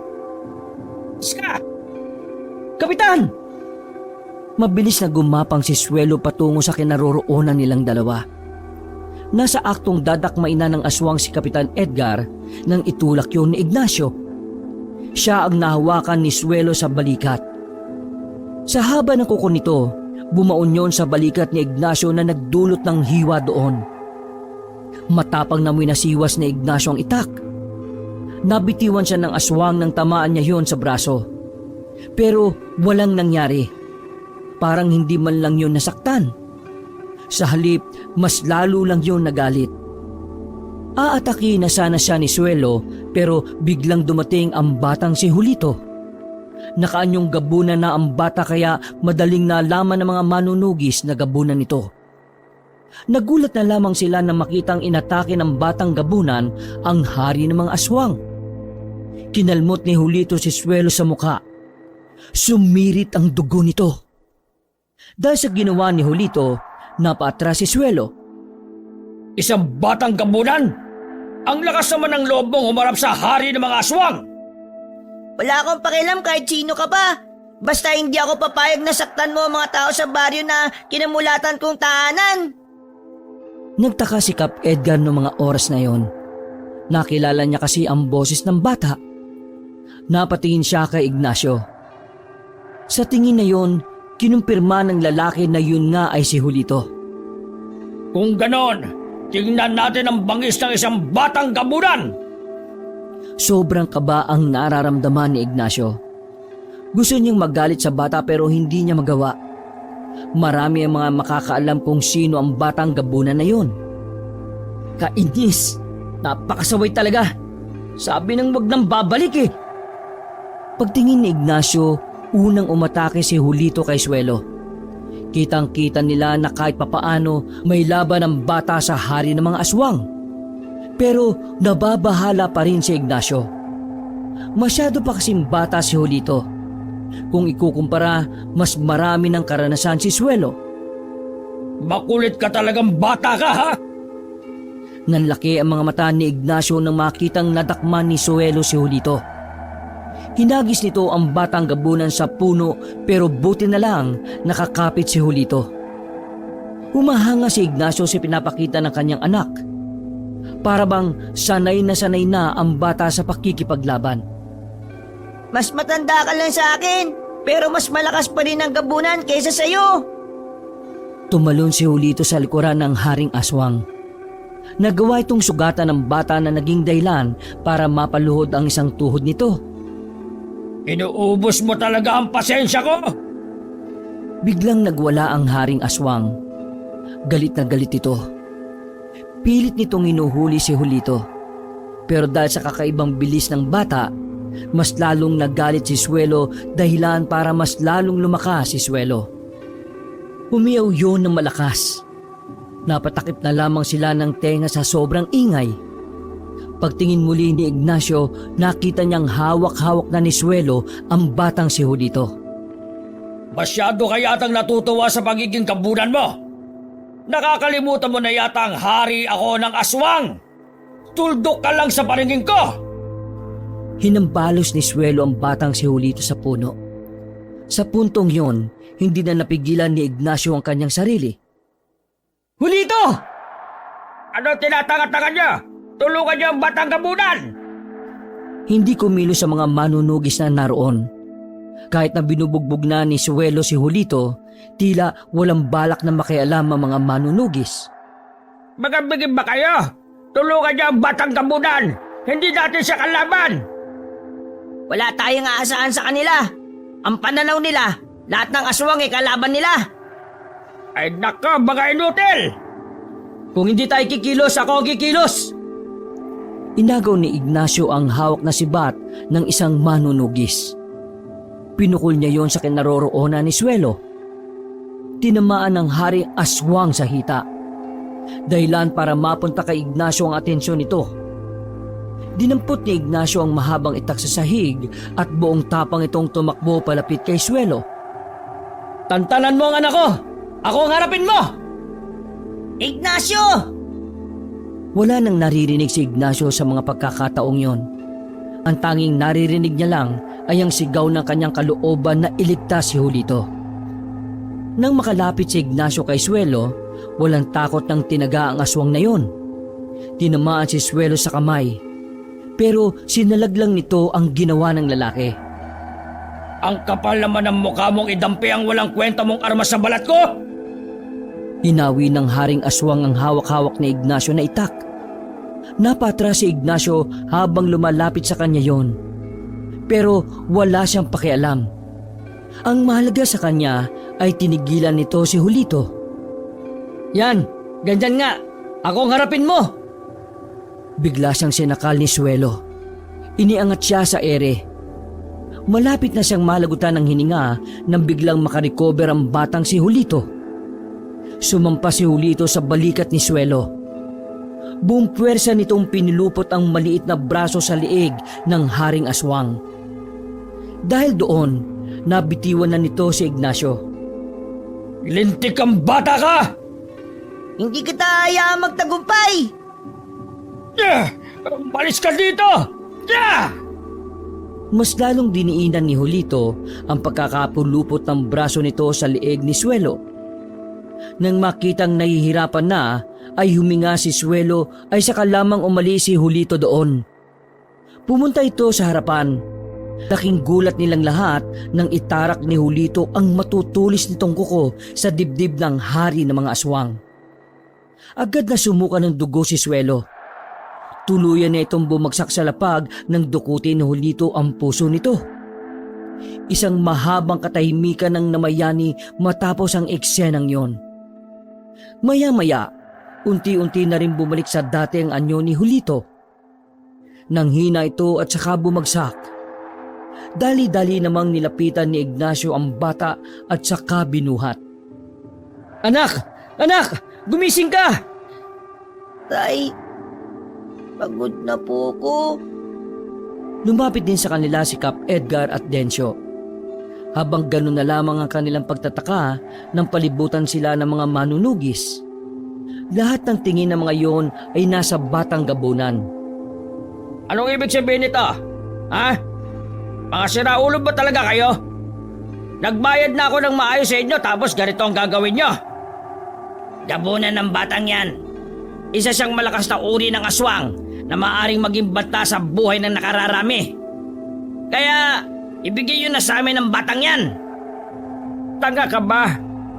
S2: Iska!
S3: Kapitan!
S1: Mabilis na gumapang si Suelo patungo sa kinaroroonan nilang dalawa. Nasa aktong dadakmain na ng aswang si Kapitan Edgar nang itulak yun ni Ignacio. Siya ang nahawakan ni Suelo sa balikat. Sa haba ng kuko nito, bumaon yon sa balikat ni Ignacio na nagdulot ng hiwa doon. Matapang namoy nasiwas ni Ignacio ang itak. Nabitiwan siya ng aswang nang tamaan niya yon sa braso. Pero walang nangyari. Parang hindi man lang yon nasaktan. Sa halip, mas lalo lang yon nagalit. Aatake na sana siya ni Suelo pero biglang dumating ang batang si Julito. Nakaanyong gabunan na ang bata kaya madaling nalaman ng mga manunugis na gabunan nito. Nagulat na lamang sila na makitang inatake ng batang gabunan ang hari ng mga aswang. Kinalmot ni Julito si Suelo sa mukha. Sumirit ang dugo nito. Dahil sa ginawa ni Julito, napaatras si Suelo.
S3: Isang batang gabunan! Ang lakas naman ng loob mong humarap sa hari ng mga aswang!
S2: Wala akong pakialam kahit sino ka pa. Basta hindi ako papayag na saktan mo ang mga tao sa baryo na kinamulatan kong tahanan.
S1: Nagtaka si Kap Edgar noong mga oras na yon. Nakilala niya kasi ang boses ng bata. Napatingin siya kay Ignacio. Sa tingin na yon, kinumpirma ng lalaki na yun nga ay si Julito.
S3: Kung ganon, tingnan natin ang bangis ng isang batang gabunan!
S1: Sobrang kaba ang nararamdaman ni Ignacio. Gusto niyang magalit sa bata pero hindi niya magawa. Marami ang mga makakaalam kung sino ang batang gabunan na yun.
S3: Kainis! Napakasaway talaga! Sabi nang wag nang babalik eh!
S1: Pagtingin ni Ignacio, unang umatake si Julito kay Suelo. Kitang-kita nila na kahit papaano may laban ang bata sa hari ng mga aswang. Pero nababahala pa rin si Ignacio. Masyado pa kasing bata si Julito. Kung ikukumpara, mas marami ng karanasan si Suelo.
S3: Makulit ka talagang bata ka ha!
S1: Nanlaki ang mga mata ni Ignacio nang makitang nadakman ni Suelo si Julito. Hinagis nito ang batang gabunan sa puno pero buti na lang nakakapit si Julito. Humahanga si Ignacio sa pinapakita ng kanyang anak. Para bang sanay na ang bata sa pakikipaglaban.
S2: Mas matanda ka lang sa akin, pero mas malakas pa rin ang gabunan kaysa sa'yo.
S1: Tumalon si Julito sa likuran ng haring aswang. Nagawa itong sugatan ng bata na naging dahilan para mapaluhod ang isang tuhod nito.
S3: Inuubos mo talaga ang pasensya ko!
S1: Biglang nagwala ang haring aswang. Galit na galit ito. Pilit nitong inuhuli si Julito. Pero dahil sa kakaibang bilis ng bata, mas lalong nagalit si Suelo dahilan para mas lalong lumakas si Suelo. Umiyaw yun ng malakas. Napatakip na lamang sila ng tenga sa sobrang ingay. Pagtingin muli ni Ignacio, nakita niyang hawak-hawak na ni Suelo ang batang si Julito.
S3: Masyado ka yatang natutuwa sa pagiging gabunan mo! Nakakalimutan mo na yata ang hari ako ng aswang! Tuldok ka lang sa paningin ko!
S1: Hinambalos ni Suelo ang batang si Julito sa puno. Sa puntong yon, hindi na napigilan ni Ignacio ang kanyang sarili.
S3: Julito! Ano tinatangat-tangat niya? Tulungan niyo ang batang gabunan!
S1: Hindi kumilos sa mga manunugis na naroon. Kahit na binubugbog na ni Suelo si Julito, tila walang balak na makialam ang mga manunugis.
S3: Magabigin ba kayo? Tulungan niyo ang batang gabunan! Hindi natin siya kalaban!
S2: Wala tayong aasahan sa kanila. Ang pananaw nila, lahat ng aswang ay kalaban nila.
S3: Ay nako, mga inutil!
S1: Kung hindi tayo kikilos, ako ang kikilos! Inagaw ni Ignacio ang hawak na sibat ng isang manunugis. Pinukol niya yon sa kinaroroonan ni Suelo. Tinamaan ng haring aswang sa hita. Dahilan para mapunta kay Ignacio ang atensyon nito. Dinampot ni Ignacio ang mahabang itak sa sahig at buong tapang itong tumakbo palapit kay Suelo. Tantanan mo ang anak ko! Ako ang harapin mo!
S2: Ignacio!
S1: Wala nang naririnig si Ignacio sa mga pagkakataong yon. Ang tanging naririnig niya lang ay ang sigaw ng kanyang kalooban na iligtas si Julito. Nang makalapit si Ignacio kay Suelo, walang takot ng tinaga ang aswang na yon. Tinamaan si Suelo sa kamay, pero sinalaglang nito ang ginawa ng lalaki.
S3: Ang kapal naman ng mukha mong idampi ang walang kwenta mong armas sa balat ko!
S1: Hinawi ng haring aswang ang hawak-hawak ni Ignacio na itak. Napatras si Ignacio habang lumalapit sa kanya yon. Pero wala siyang pakialam. Ang mahalaga sa kanya ay tinigilan nito si Julito. Yan, ganyan nga. Ako ang harapin mo. Bigla siyang sinakal ni Suelo. Iniangat siya sa ere. Malapit na siyang malagutan ng hininga nang biglang makarecover ang batang si Julito. Sumampa si Julito sa balikat ni Suelo. Buong puwersa nitong pinilupot ang maliit na braso sa liig ng haring aswang. Dahil doon, nabitiwan na nito si Ignacio.
S3: Lintik kang bata ka!
S2: Hindi kita hayaang magtagumpay!
S3: Malis ka dito!
S1: Mas lalong diniinan ni Julito ang pagkakapulupot ng braso nito sa liig ni Suelo. Nang makitang nahihirapan na, ay huminga si Suelo ay saka lamang umalis si Julito doon. Pumunta ito sa harapan. Laking gulat nilang lahat nang itarak ni Julito ang matutulis nitong kuko sa dibdib ng hari ng mga aswang. Agad na sumuka ng dugo si Suelo. Tuluyan na itong bumagsak sa lapag nang dukutin ni Julito ang puso nito. Isang mahabang katahimikan ng namayani matapos ang eksenang yon. Maya-maya, unti-unti na rin bumalik sa dati ang anyo ni Julito. Nang hina ito at saka bumagsak, dali-dali namang nilapitan ni Ignacio ang bata at saka binuhat. Anak! Anak! Gumising ka!
S2: Tay, pagod na po ko.
S1: Lumapit din sa kanila si Kap Edgar at Dencio. Habang ganun na lamang ang kanilang pagtataka nang palibutan sila ng mga manunugis. Lahat ng tingin ng mga yon ay nasa batang gabunan.
S3: Anong ibig sabihin nito? Ha? Mga siraulo ba talaga kayo? Nagbayad na ako ng maayos sa inyo tapos ganito ang gagawin nyo.
S2: Gabunan ng batang yan. Isa siyang malakas na uri ng aswang na maaaring maging banta sa buhay ng nakararami. Kaya, ibigay yun na sa amin ng batang yan.
S3: Tanga ka ba?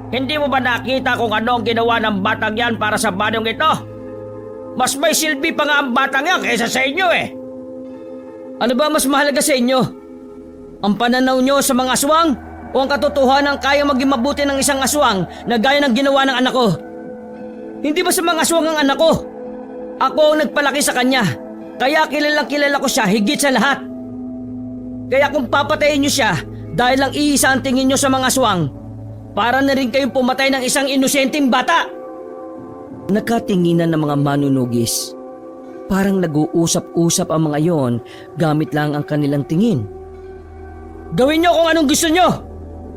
S3: Hindi mo ba nakita kung ano ang ginawa ng batang yan para sa banong ito? Mas may silbi pa nga ang batang yan kaysa sa inyo eh.
S1: Ano ba mas mahalaga sa inyo? Ang pananaw nyo sa mga aswang o ang katotohanan kaya maging mabuti ng isang aswang na gaya ng ginawa ng anak ko? Hindi ba sa mga aswang ang anak ko? Ako ang nagpalaki sa kanya, kaya kilalang kilala ko siya higit sa lahat. Kaya kung papatayin nyo siya dahil lang iisa ang tingin nyo sa mga aswang, para na rin kayong pumatay ng isang inosenteng bata. Nakatinginan ng mga manunugis. Parang nag-uusap-usap ang mga yon gamit lang ang kanilang tingin. Gawin nyo kung anong gusto nyo,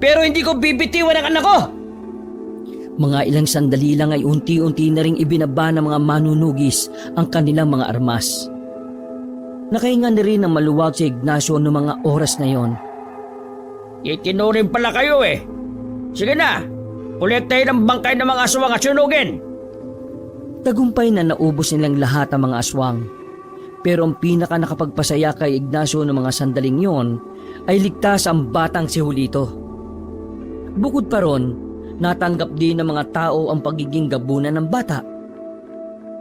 S1: pero hindi ko bibitiwan ang anak ko! Mga ilang sandali lang ay unti-unti na ring ibinaba ng mga manunugis ang kanilang mga armas. Nakahinga na rin ang maluwag si Ignacio noong mga oras na yon.
S3: Itinurin pala kayo eh. Sige na, kolektahin ang bangkay ng mga aswang at sunugin.
S1: Tagumpay na naubos nilang lahat ang mga aswang. Pero ang pinaka nakapagpasaya kay Ignacio ng mga sandaling yon ay ligtas ang batang si Julito. Bukod pa ron, natanggap din ng mga tao ang pagiging gabunan ng bata.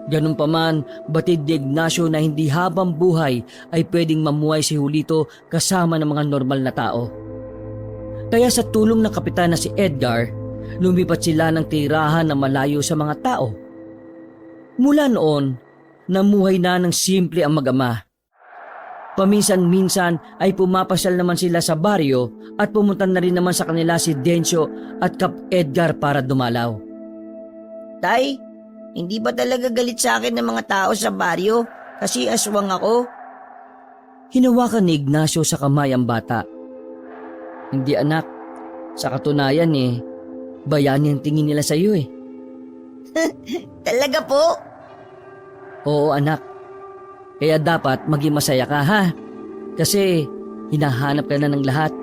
S1: Ganun pa man, batid ni Ignacio na hindi habang buhay ay pwedeng mamuhay si Julito kasama ng mga normal na tao. Kaya sa tulong ng kapitan na si Edgar, lumipat sila ng tirahan na malayo sa mga tao. Mula noon, namuhay na ng simple ang mag-ama. Paminsan-minsan ay pumapasyal naman sila sa baryo at pumunta na rin naman sa kanila si Dencio at Kap Edgar para dumalaw.
S2: Tay, hindi ba talaga galit sa akin ng mga tao sa baryo kasi aswang ako?
S1: Hinawakan ni Ignacio sa kamay ang bata. Hindi anak, sa katunayan bayani ang tingin nila sa iyo
S2: Talaga po?
S1: Oo anak, kaya dapat maging masaya ka ha, kasi hinahanap ka na ng lahat.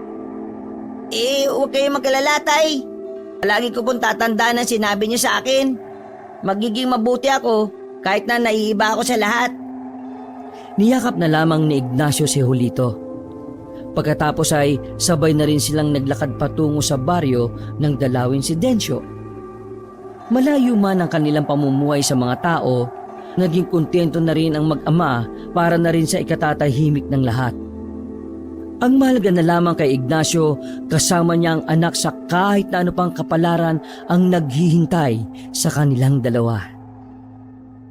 S2: Huwag kayong mag-alala, Tay. Palagi ko pong tatandaan ang sinabi niyo sa akin. Magiging mabuti ako kahit na naiiba ako sa lahat.
S1: Niyakap na lamang ni Ignacio si Julito. Pagkatapos ay sabay na rin silang naglakad patungo sa baryo nang dalawin si Dencio. Malayo man ang kanilang pamumuhay sa mga tao, naging kontento na rin ang mag-ama para na rin sa ikatatahimik ng lahat. Ang mahalaga na lamang kay Ignacio, kasama niya ang anak sa kahit na ano pang kapalaran ang naghihintay sa kanilang dalawa.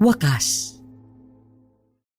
S1: Wakas.